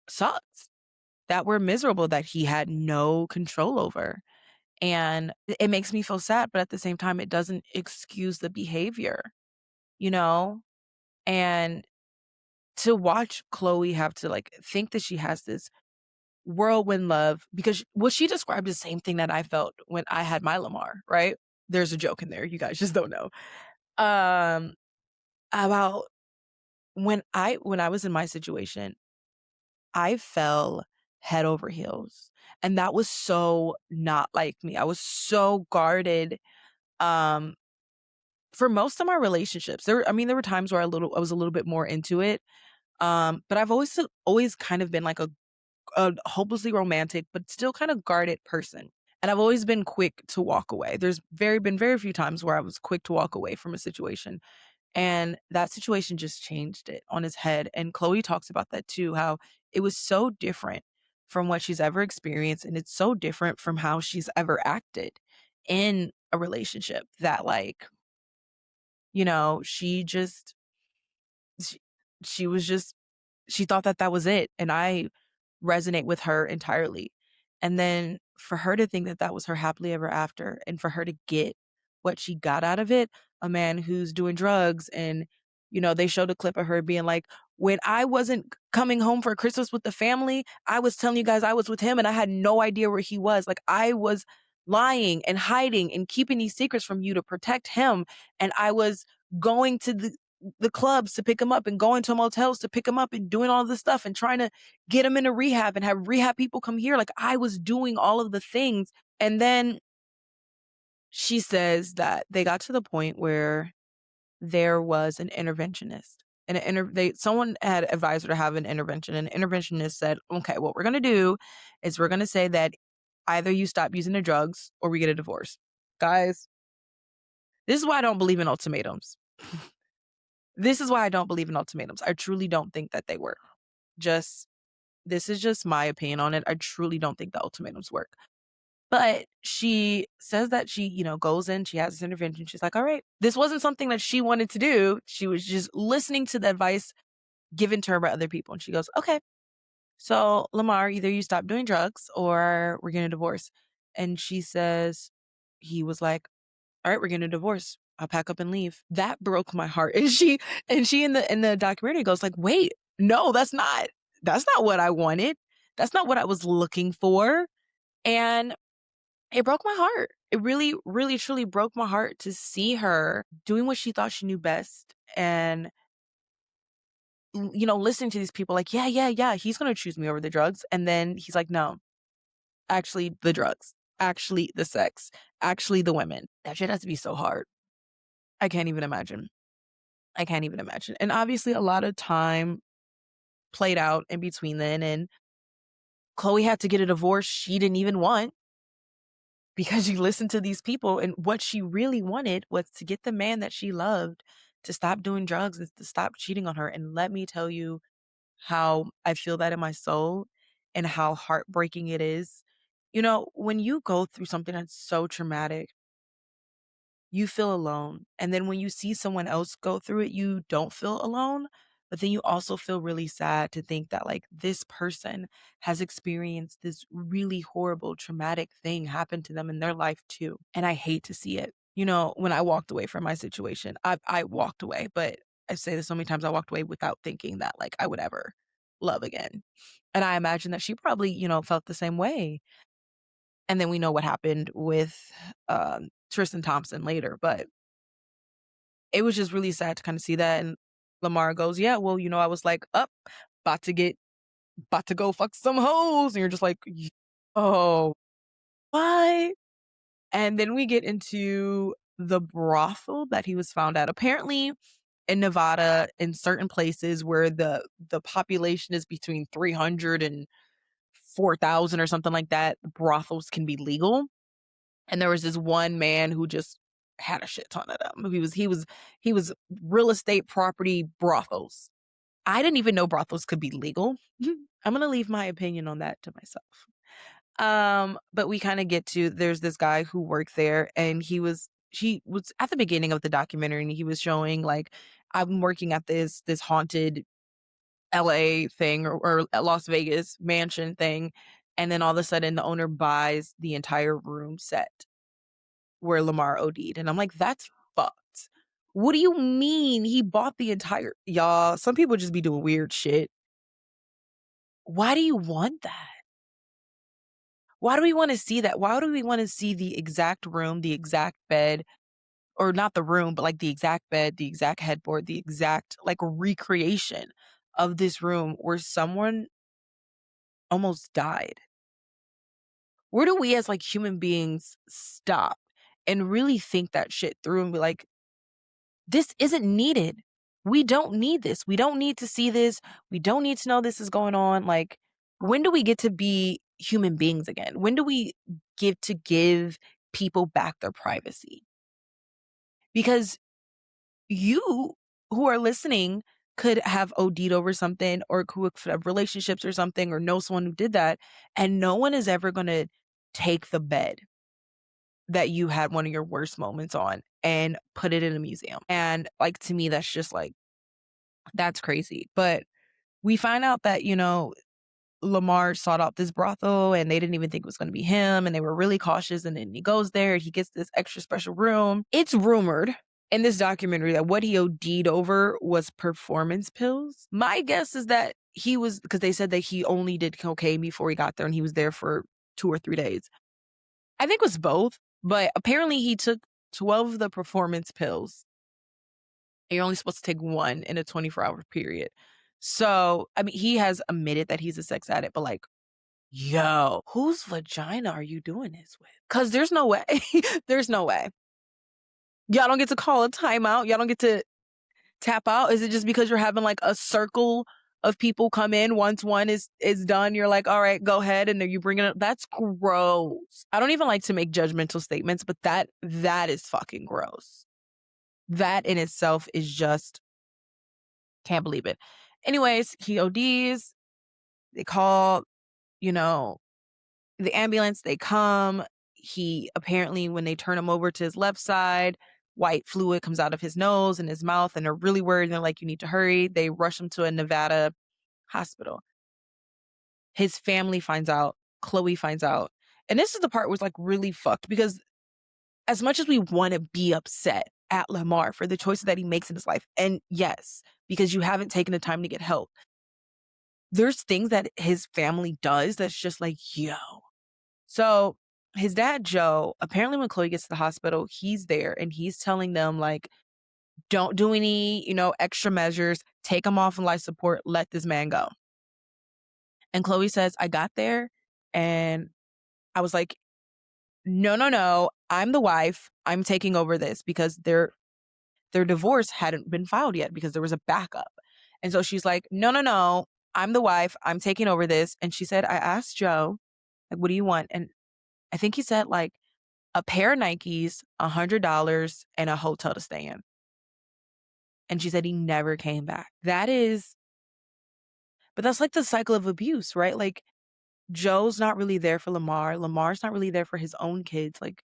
sucked, that were miserable, that he had no control over. And it makes me feel sad, but at the same time, it doesn't excuse the behavior, you know? And to watch Khloé have to like think that she has this whirlwind love, because what she described is the same thing that I felt when I had my Lamar, right? There's a joke in there. You guys just don't know. Um, about when I was in my situation, I fell head over heels. And that was so not like me. I was so guarded. Um, for most of my relationships, there were times where I was a little bit more into it. But I've always kind of been like a hopelessly romantic, but still kind of guarded person. And I've always been quick to walk away. There's been very few times where I was quick to walk away from a situation. And that situation just changed it on his head. And Khloé talks about that too, how it was so different from what she's ever experienced. And it's so different from how she's ever acted in a relationship that, like, she just, she, she was just, she thought that that was it. And I resonate with her entirely. And then for her to think that that was her happily ever after, and for her to get what she got out of it, a man who's doing drugs. And, they showed a clip of her being like, when I wasn't coming home for Christmas with the family, I was telling you guys I was with him and I had no idea where he was. Like, I was lying and hiding and keeping these secrets from you to protect him. And I was going to the clubs to pick him up and going to motels to pick him up and doing all this stuff and trying to get him into rehab and have rehab people come here. Like, I was doing all of the things. And then she says that they got to the point where there was an interventionist. And someone had advised her to have an intervention. And the interventionist said, okay, what we're going to do is we're going to say that either you stop using the drugs or we get a divorce. Guys, this is why I don't believe in ultimatums. This is why I don't believe in ultimatums. I truly don't think that they work. This is just my opinion on it. I truly don't think the ultimatums work. But she says that she, goes in, she has this intervention. She's like, all right, this wasn't something that she wanted to do. She was just listening to the advice given to her by other people. And she goes, okay, so Lamar, either you stop doing drugs or we're going to divorce. And she says, he was like, all right, we're getting a divorce. I'll pack up and leave. That broke my heart. And she in the documentary goes like, wait, no, that's not what I wanted. That's not what I was looking for. And it broke my heart. It really, really, truly broke my heart to see her doing what she thought she knew best. And, listening to these people like, yeah, yeah, yeah, he's going to choose me over the drugs. And then he's like, no, actually the drugs, actually the sex, actually the women. That shit has to be so hard. I can't even imagine. I can't even imagine. And obviously a lot of time played out in between then. And Khloé had to get a divorce she didn't even want because she listened to these people. And what she really wanted was to get the man that she loved to stop doing drugs and to stop cheating on her. And let me tell you how I feel that in my soul and how heartbreaking it is. When you go through something that's so traumatic, you feel alone. And then when you see someone else go through it, you don't feel alone. But then you also feel really sad to think that, like, this person has experienced this really horrible, traumatic thing happen to them in their life too. And I hate to see it. When I walked away from my situation, I walked away, but I say this so many times, I walked away without thinking that, like, I would ever love again. And I imagine that she probably, felt the same way. And then we know what happened with Tristan Thompson later, but it was just really sad to kind of see that. And Lamar goes, yeah, well, I was like, up, about to go fuck some hoes. And you're just like, oh, what? And then we get into the brothel that he was found at. Apparently in Nevada, in certain places where the population is between 300 and 4,000 or something like that, brothels can be legal. And there was this one man who just had a shit ton of them. He was real estate property brothels. I didn't even know brothels could be legal. I'm gonna leave my opinion on that to myself. But we kind of get to, there's this guy who worked there, and he was at the beginning of the documentary, and he was showing like, I'm working at this haunted LA thing, or Las Vegas mansion thing, and then all of a sudden the owner buys the entire room set where Lamar OD'd. And I'm like, that's fucked. What do you mean he bought the entire, y'all? Some people just be doing weird shit. Why do you want that? Why do we want to see that? Why do we want to see the exact room, the exact bed, or not the room, but like the exact bed, the exact headboard, the exact like recreation of this room where someone almost died? Where do we as like human beings stop and really think that shit through and be like, this isn't needed? We don't need this. We don't need to see this. We don't need to know this is going on. Like, when do we get to be human beings again? When do we get to give people back their privacy? Because you who are listening could have OD'd over something, or could have relationships or something, or know someone who did that, and no one is ever going to take the bed that you had one of your worst moments on and put it in a museum. And like, to me, that's just like, that's crazy. But we find out that, Lamar sought out this brothel and they didn't even think it was going to be him, and they were really cautious. And then he goes there, he gets this extra special room. It's rumored in this documentary that what he OD'd over was performance pills. My guess is that because they said that he only did cocaine before he got there and he was there for 2 or 3 days. I think it was both, but apparently he took 12 of the performance pills. You're only supposed to take one in a 24-hour period. So, I mean, he has admitted that he's a sex addict, but like, yo, whose vagina are you doing this with? Because there's no way. There's no way. Y'all don't get to call a timeout. Y'all don't get to tap out. Is it just because you're having like a circle of people come in? Once one is done, you're like, all right, go ahead. And then you bring it up. That's gross. I don't even like to make judgmental statements, but that is fucking gross. That in itself is just, can't believe it. Anyways, he ODs. They call, the ambulance. They come. He apparently, when they turn him over to his left side, white fluid comes out of his nose and his mouth, and they're really worried. And they're like, you need to hurry. They rush him to a Nevada hospital. His family finds out. Khloé finds out. And this is the part where it's like really fucked, because as much as we want to be upset at Lamar for the choices that he makes in his life, and yes, because you haven't taken the time to get help, there's things that his family does that's just like, yo. So his dad, Joe, apparently when Khloé gets to the hospital, he's there and he's telling them, like, don't do any, extra measures. Take him off on life support. Let this man go. And Khloé says, I got there and I was like, no, I'm the wife. I'm taking over this, because their divorce hadn't been filed yet because there was a backup. And so she's like, no, I'm the wife. I'm taking over this. And she said, I asked Joe, like, what do you want? And I think he said like a pair of Nikes, $100, and a hotel to stay in. And she said he never came back. But that's like the cycle of abuse, right? Like, Joe's not really there for Lamar. Lamar's not really there for his own kids. Like,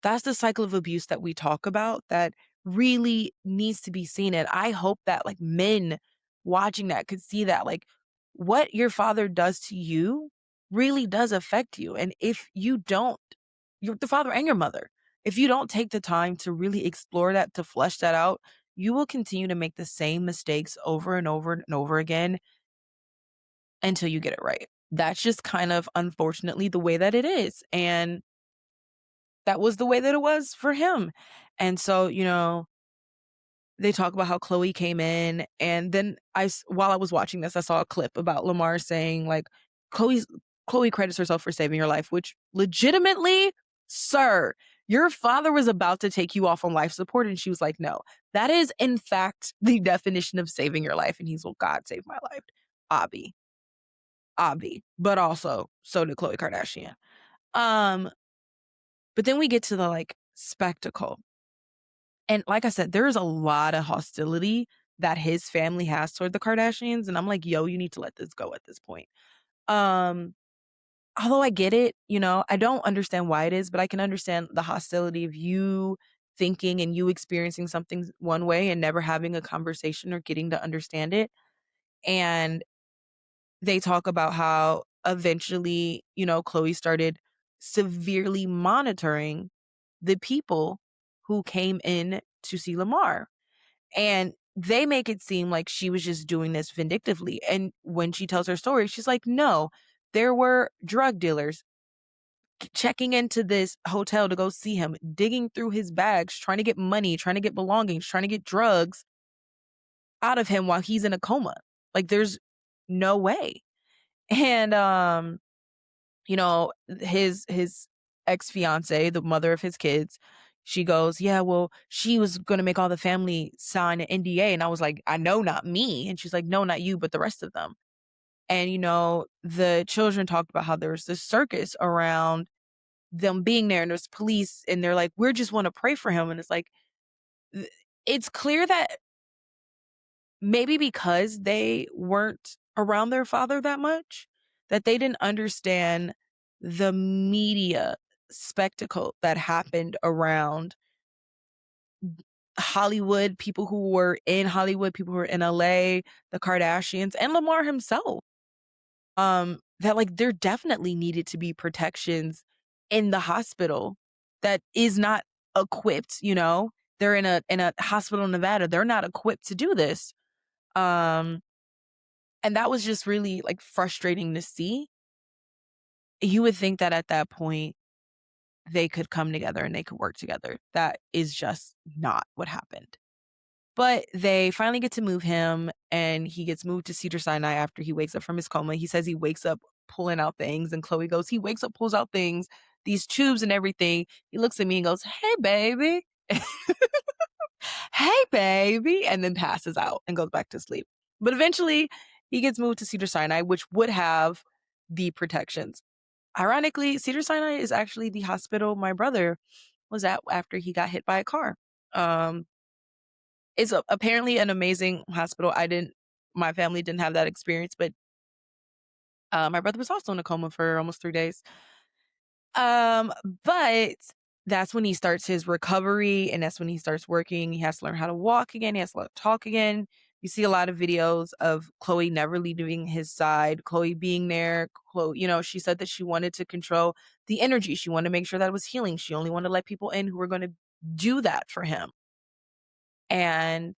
that's the cycle of abuse that we talk about that really needs to be seen. And I hope that like men watching that could see that, like, what your father does to you really does affect you. And if you don't, you're the father and your mother. If you don't take the time to really explore that, to flesh that out, you will continue to make the same mistakes over and over and over again until you get it right. That's just kind of, unfortunately, the way that it is. And that was the way that it was for him. And so, they talk about how Khloé came in, and then while I was watching this, I saw a clip about Lamar saying like, Khloé credits herself for saving your life, which legitimately, sir, your father was about to take you off on life support. And she was like, no, that is in fact the definition of saving your life. And he's, well, God saved my life. Obvi, but also so did Khloé Kardashian. But then we get to the like spectacle. And like I said, there is a lot of hostility that his family has toward the Kardashians. And I'm like, yo, you need to let this go at this point. Although I get it, I don't understand why it is, but I can understand the hostility of you thinking and you experiencing something one way and never having a conversation or getting to understand it. And they talk about how eventually, Khloé started severely monitoring the people who came in to see Lamar. And they make it seem like she was just doing this vindictively. And when she tells her story, she's like, no, there were drug dealers checking into this hotel to go see him, digging through his bags, trying to get money, trying to get belongings, trying to get drugs out of him while he's in a coma. Like, there's no way. And his ex-fiance, the mother of his kids, she goes, yeah, well, she was going to make all the family sign an NDA. And I was like, I know, not me. And she's like, no, not you, but the rest of them. And, the children talked about how there was this circus around them being there and there's police and they're like, we just want to pray for him. And it's like, it's clear that maybe because they weren't around their father that much, that they didn't understand the media spectacle that happened around Hollywood, people who were in Hollywood, people who were in LA, the Kardashians, and Lamar himself. That like there definitely needed to be protections in the hospital that is not equipped, They're in a hospital in Nevada. They're not equipped to do this. Um, and that was just really like frustrating to see. You would think that at that point they could come together and they could work together. That is just not what happened. But they finally get to move him and he gets moved to Cedars-Sinai after he wakes up from his coma. He says he wakes up pulling out things and Khloé goes, he wakes up, pulls out things, these tubes and everything. He looks at me and goes, hey, baby. Hey, baby. And then passes out and goes back to sleep. But eventually he gets moved to Cedars-Sinai, which would have the protections. Ironically, Cedars-Sinai is actually the hospital my brother was at after he got hit by a car. It's apparently an amazing hospital. My family didn't have that experience, but my brother was also in a coma for almost 3 days. But that's when he starts his recovery and that's when he starts working. He has to learn how to walk again. He has to learn to talk again. You see a lot of videos of Khloé never leaving his side, Khloé being there. Khloé, she said that she wanted to control the energy. She wanted to make sure that it was healing. She only wanted to let people in who were going to do that for him. And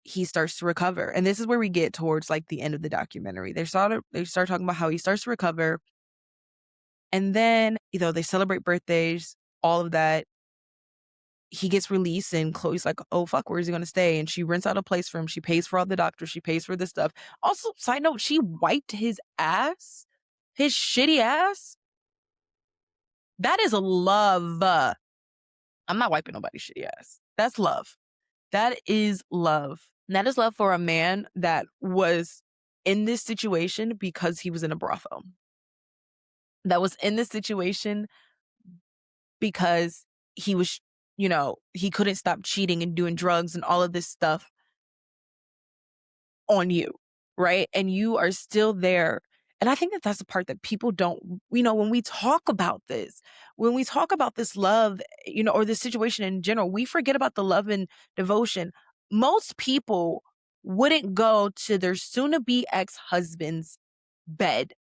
he starts to recover. And this is where we get towards like the end of the documentary. They start talking about how he starts to recover. And then, they celebrate birthdays, all of that. He gets released and Khloé's like, oh, fuck, where is he going to stay? And she rents out a place for him. She pays for all the doctors. She pays for this stuff. Also, side note, she wiped his ass, his shitty ass. That is love. I'm not wiping nobody's shitty ass. That's love. That is love. And that is love for a man that was in this situation because he was in a brothel. That was in this situation because he was, he couldn't stop cheating and doing drugs and all of this stuff on you, right? And you are still there. And I think that that's the part that people don't, when we talk about this, love, or this situation in general, we forget about the love and devotion. Most people wouldn't go to their soon-to-be ex-husband's bed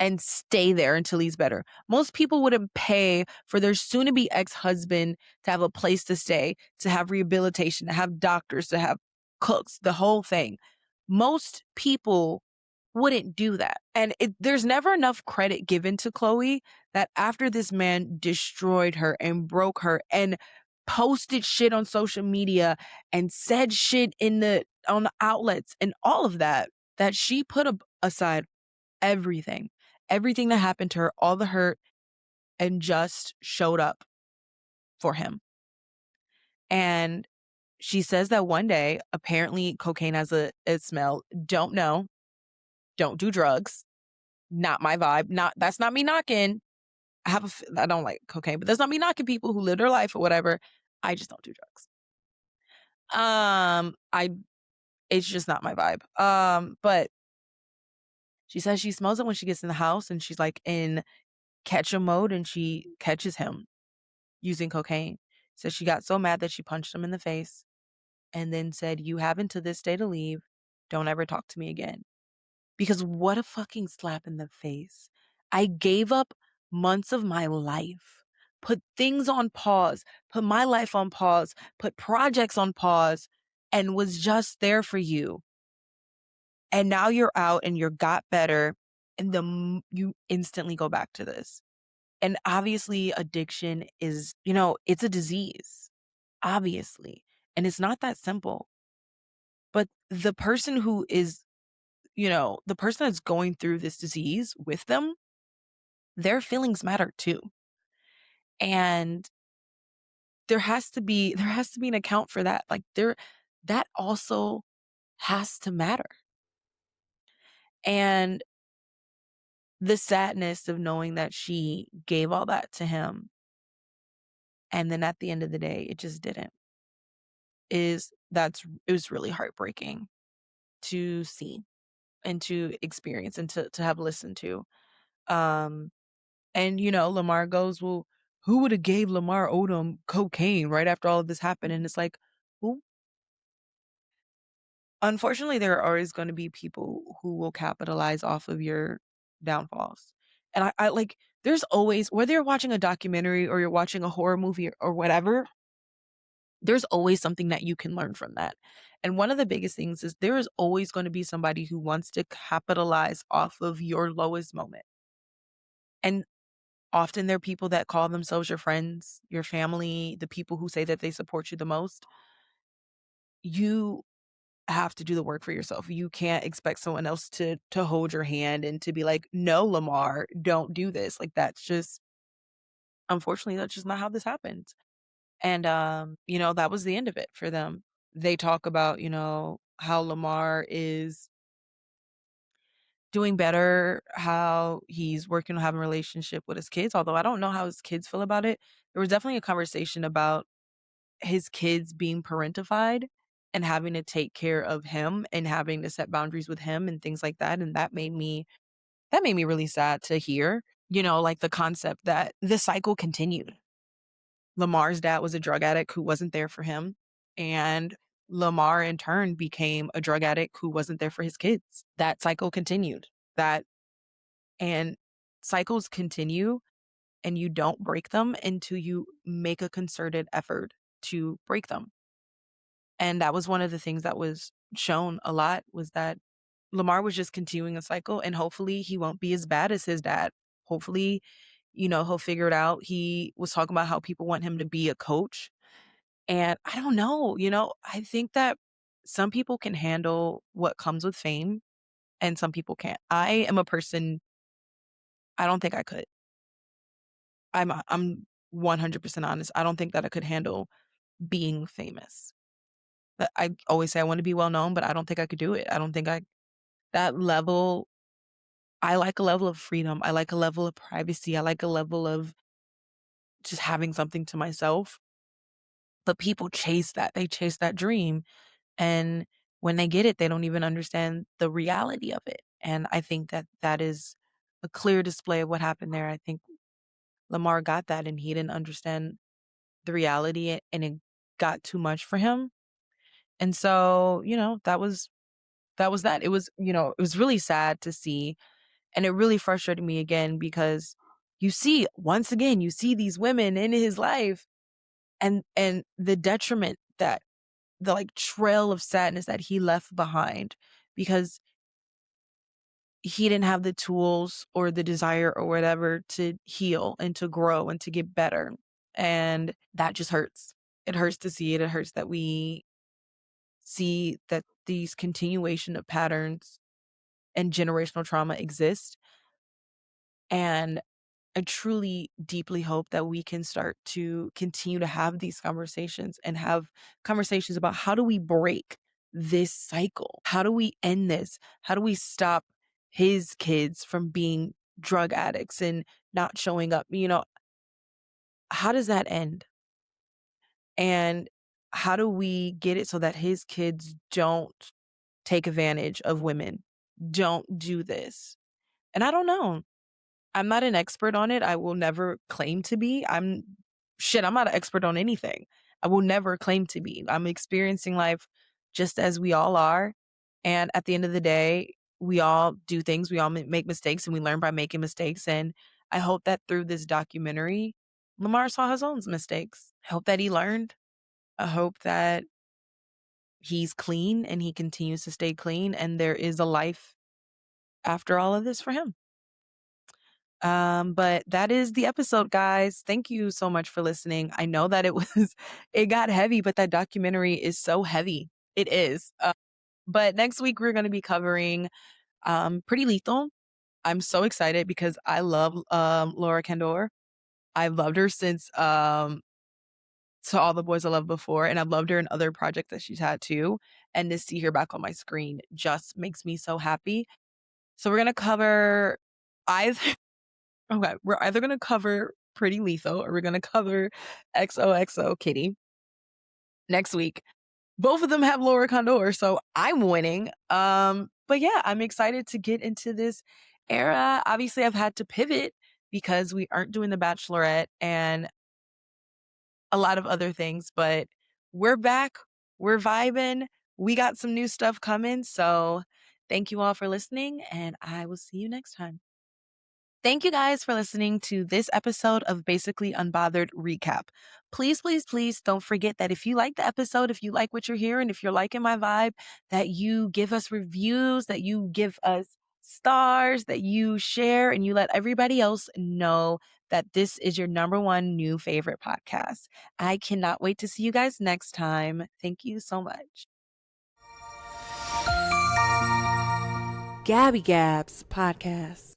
and stay there until he's better. Most people wouldn't pay for their soon-to-be ex-husband to have a place to stay, to have rehabilitation, to have doctors, to have cooks, the whole thing. Most people wouldn't do that. And there's never enough credit given to Khloé that after this man destroyed her and broke her and posted shit on social media and said shit on the outlets and all of that, that she put aside everything that happened to her, all the hurt, and just showed up for him. And she says that one day, apparently cocaine has a smell. Don't know. Don't do drugs. Not my vibe. That's not me knocking. I don't like cocaine, but that's not me knocking people who live their life or whatever. I just don't do drugs. It's just not my vibe. But she says she smells it when she gets in the house and she's like in catch him mode and she catches him using cocaine. So she got so mad that she punched him in the face and then said, you have until this day to leave. Don't ever talk to me again. Because what a fucking slap in the face. I gave up months of my life, put things on pause, put my life on pause, put projects on pause, and was just there for you. And now you're out and you're got better and you instantly go back to this. And obviously addiction is, it's a disease, obviously. And it's not that simple. But the person who is, the person that's going through this disease with them, their feelings matter too. And there has to be an account for that. Like, that also has to matter. And the sadness of knowing that she gave all that to him, and then at the end of the day, it just didn't, it was really heartbreaking to see and to experience and to have listened to. Um, and Lamar goes, "Well, who would have gave Lamar Odom cocaine right after all of this happened?" And it's like, who? Unfortunately, there are always going to be people who will capitalize off of your downfalls. And I like, there's always, whether you're watching a documentary or you're watching a horror movie or whatever, there's always something that you can learn from that. And one of the biggest things is there is always going to be somebody who wants to capitalize off of your lowest moment. And often they're people that call themselves your friends, your family, the people who say that they support you the most. You have to do the work for yourself. You can't expect someone else to hold your hand and to be like, "No, Lamar, don't do this." Like, that's just, unfortunately, that's just not how this happens. And that was the end of it for them. They talk about, how Lamar is doing better, how he's working on having a relationship with his kids, although I don't know how his kids feel about it. There was definitely a conversation about his kids being parentified and having to take care of him and having to set boundaries with him and things like that. And that made me really sad to hear, like the concept that the cycle continued. Lamar's dad was a drug addict who wasn't there for him. And Lamar in turn became a drug addict who wasn't there for his kids. That cycle continued. That and cycles continue, and you don't break them until you make a concerted effort to break them. And that was one of the things that was shown a lot, was that Lamar was just continuing a cycle, and hopefully he won't be as bad as his dad. Hopefully, he'll figure it out. He was talking about how people want him to be a coach. And I don't know, I think that some people can handle what comes with fame and some people can't. I am a person, I don't think I could. I'm 100% honest. I don't think that I could handle being famous. But I always say I want to be well known, but I don't think I could do it. I don't think that level, I like a level of freedom. I like a level of privacy. I like a level of just having something to myself. But people chase that. They chase that dream. And when they get it, they don't even understand the reality of it. And I think that that is a clear display of what happened there. I think Lamar got that and he didn't understand the reality, and it got too much for him. And so, that was that. It was, it was really sad to see. And it really frustrated me again because once again, you see these women in his life, and the detriment, that the like trail of sadness that he left behind because he didn't have the tools or the desire or whatever to heal and to grow and to get better. And that just hurts. It hurts to see it. It hurts that we see that these continuation of patterns and generational trauma exist. And I truly deeply hope that we can start to continue to have these conversations and have conversations about how do we break this cycle? How do we end this? How do we stop his kids from being drug addicts and not showing up? How does that end? And how do we get it so that his kids don't take advantage of women? Don't do this. And I don't know. I'm not an expert on it. I will never claim to be. I'm not an expert on anything. I will never claim to be. I'm experiencing life just as we all are. And at the end of the day, we all do things, we all make mistakes, and we learn by making mistakes. And I hope that through this documentary, Lamar saw his own mistakes. I hope that he learned. I hope that he's clean and he continues to stay clean, and there is a life after all of this for him. But that is the episode, guys. Thank you so much for listening. I know that it got heavy, but that documentary is so heavy. It is. But next week we're going to be covering Pretty Lethal. I'm so excited because I love Laura Kendor. I've loved her since to All the Boys I Loved Before, and I've loved her in other projects that she's had too. And to see her back on my screen just makes me so happy. So we're gonna cover either okay, we're either gonna cover Pretty Lethal or we're gonna cover XOXO Kitty next week. Both of them have Laura Condor, so I'm winning. But yeah, I'm excited to get into this era. Obviously, I've had to pivot because we aren't doing The Bachelorette and a lot of other things, but we're back. We're vibing. We got some new stuff coming. So thank you all for listening, and I will see you next time. Thank you guys for listening to this episode of Basically Unbothered Recap. Please, please, please don't forget that if you like the episode, if you like what you're hearing, if you're liking my vibe, that you give us reviews, that you give us stars, that you share and you let everybody else know that this is your number one new favorite podcast. I cannot wait to see you guys next time. Thank you so much. Gabby Gabs Podcast.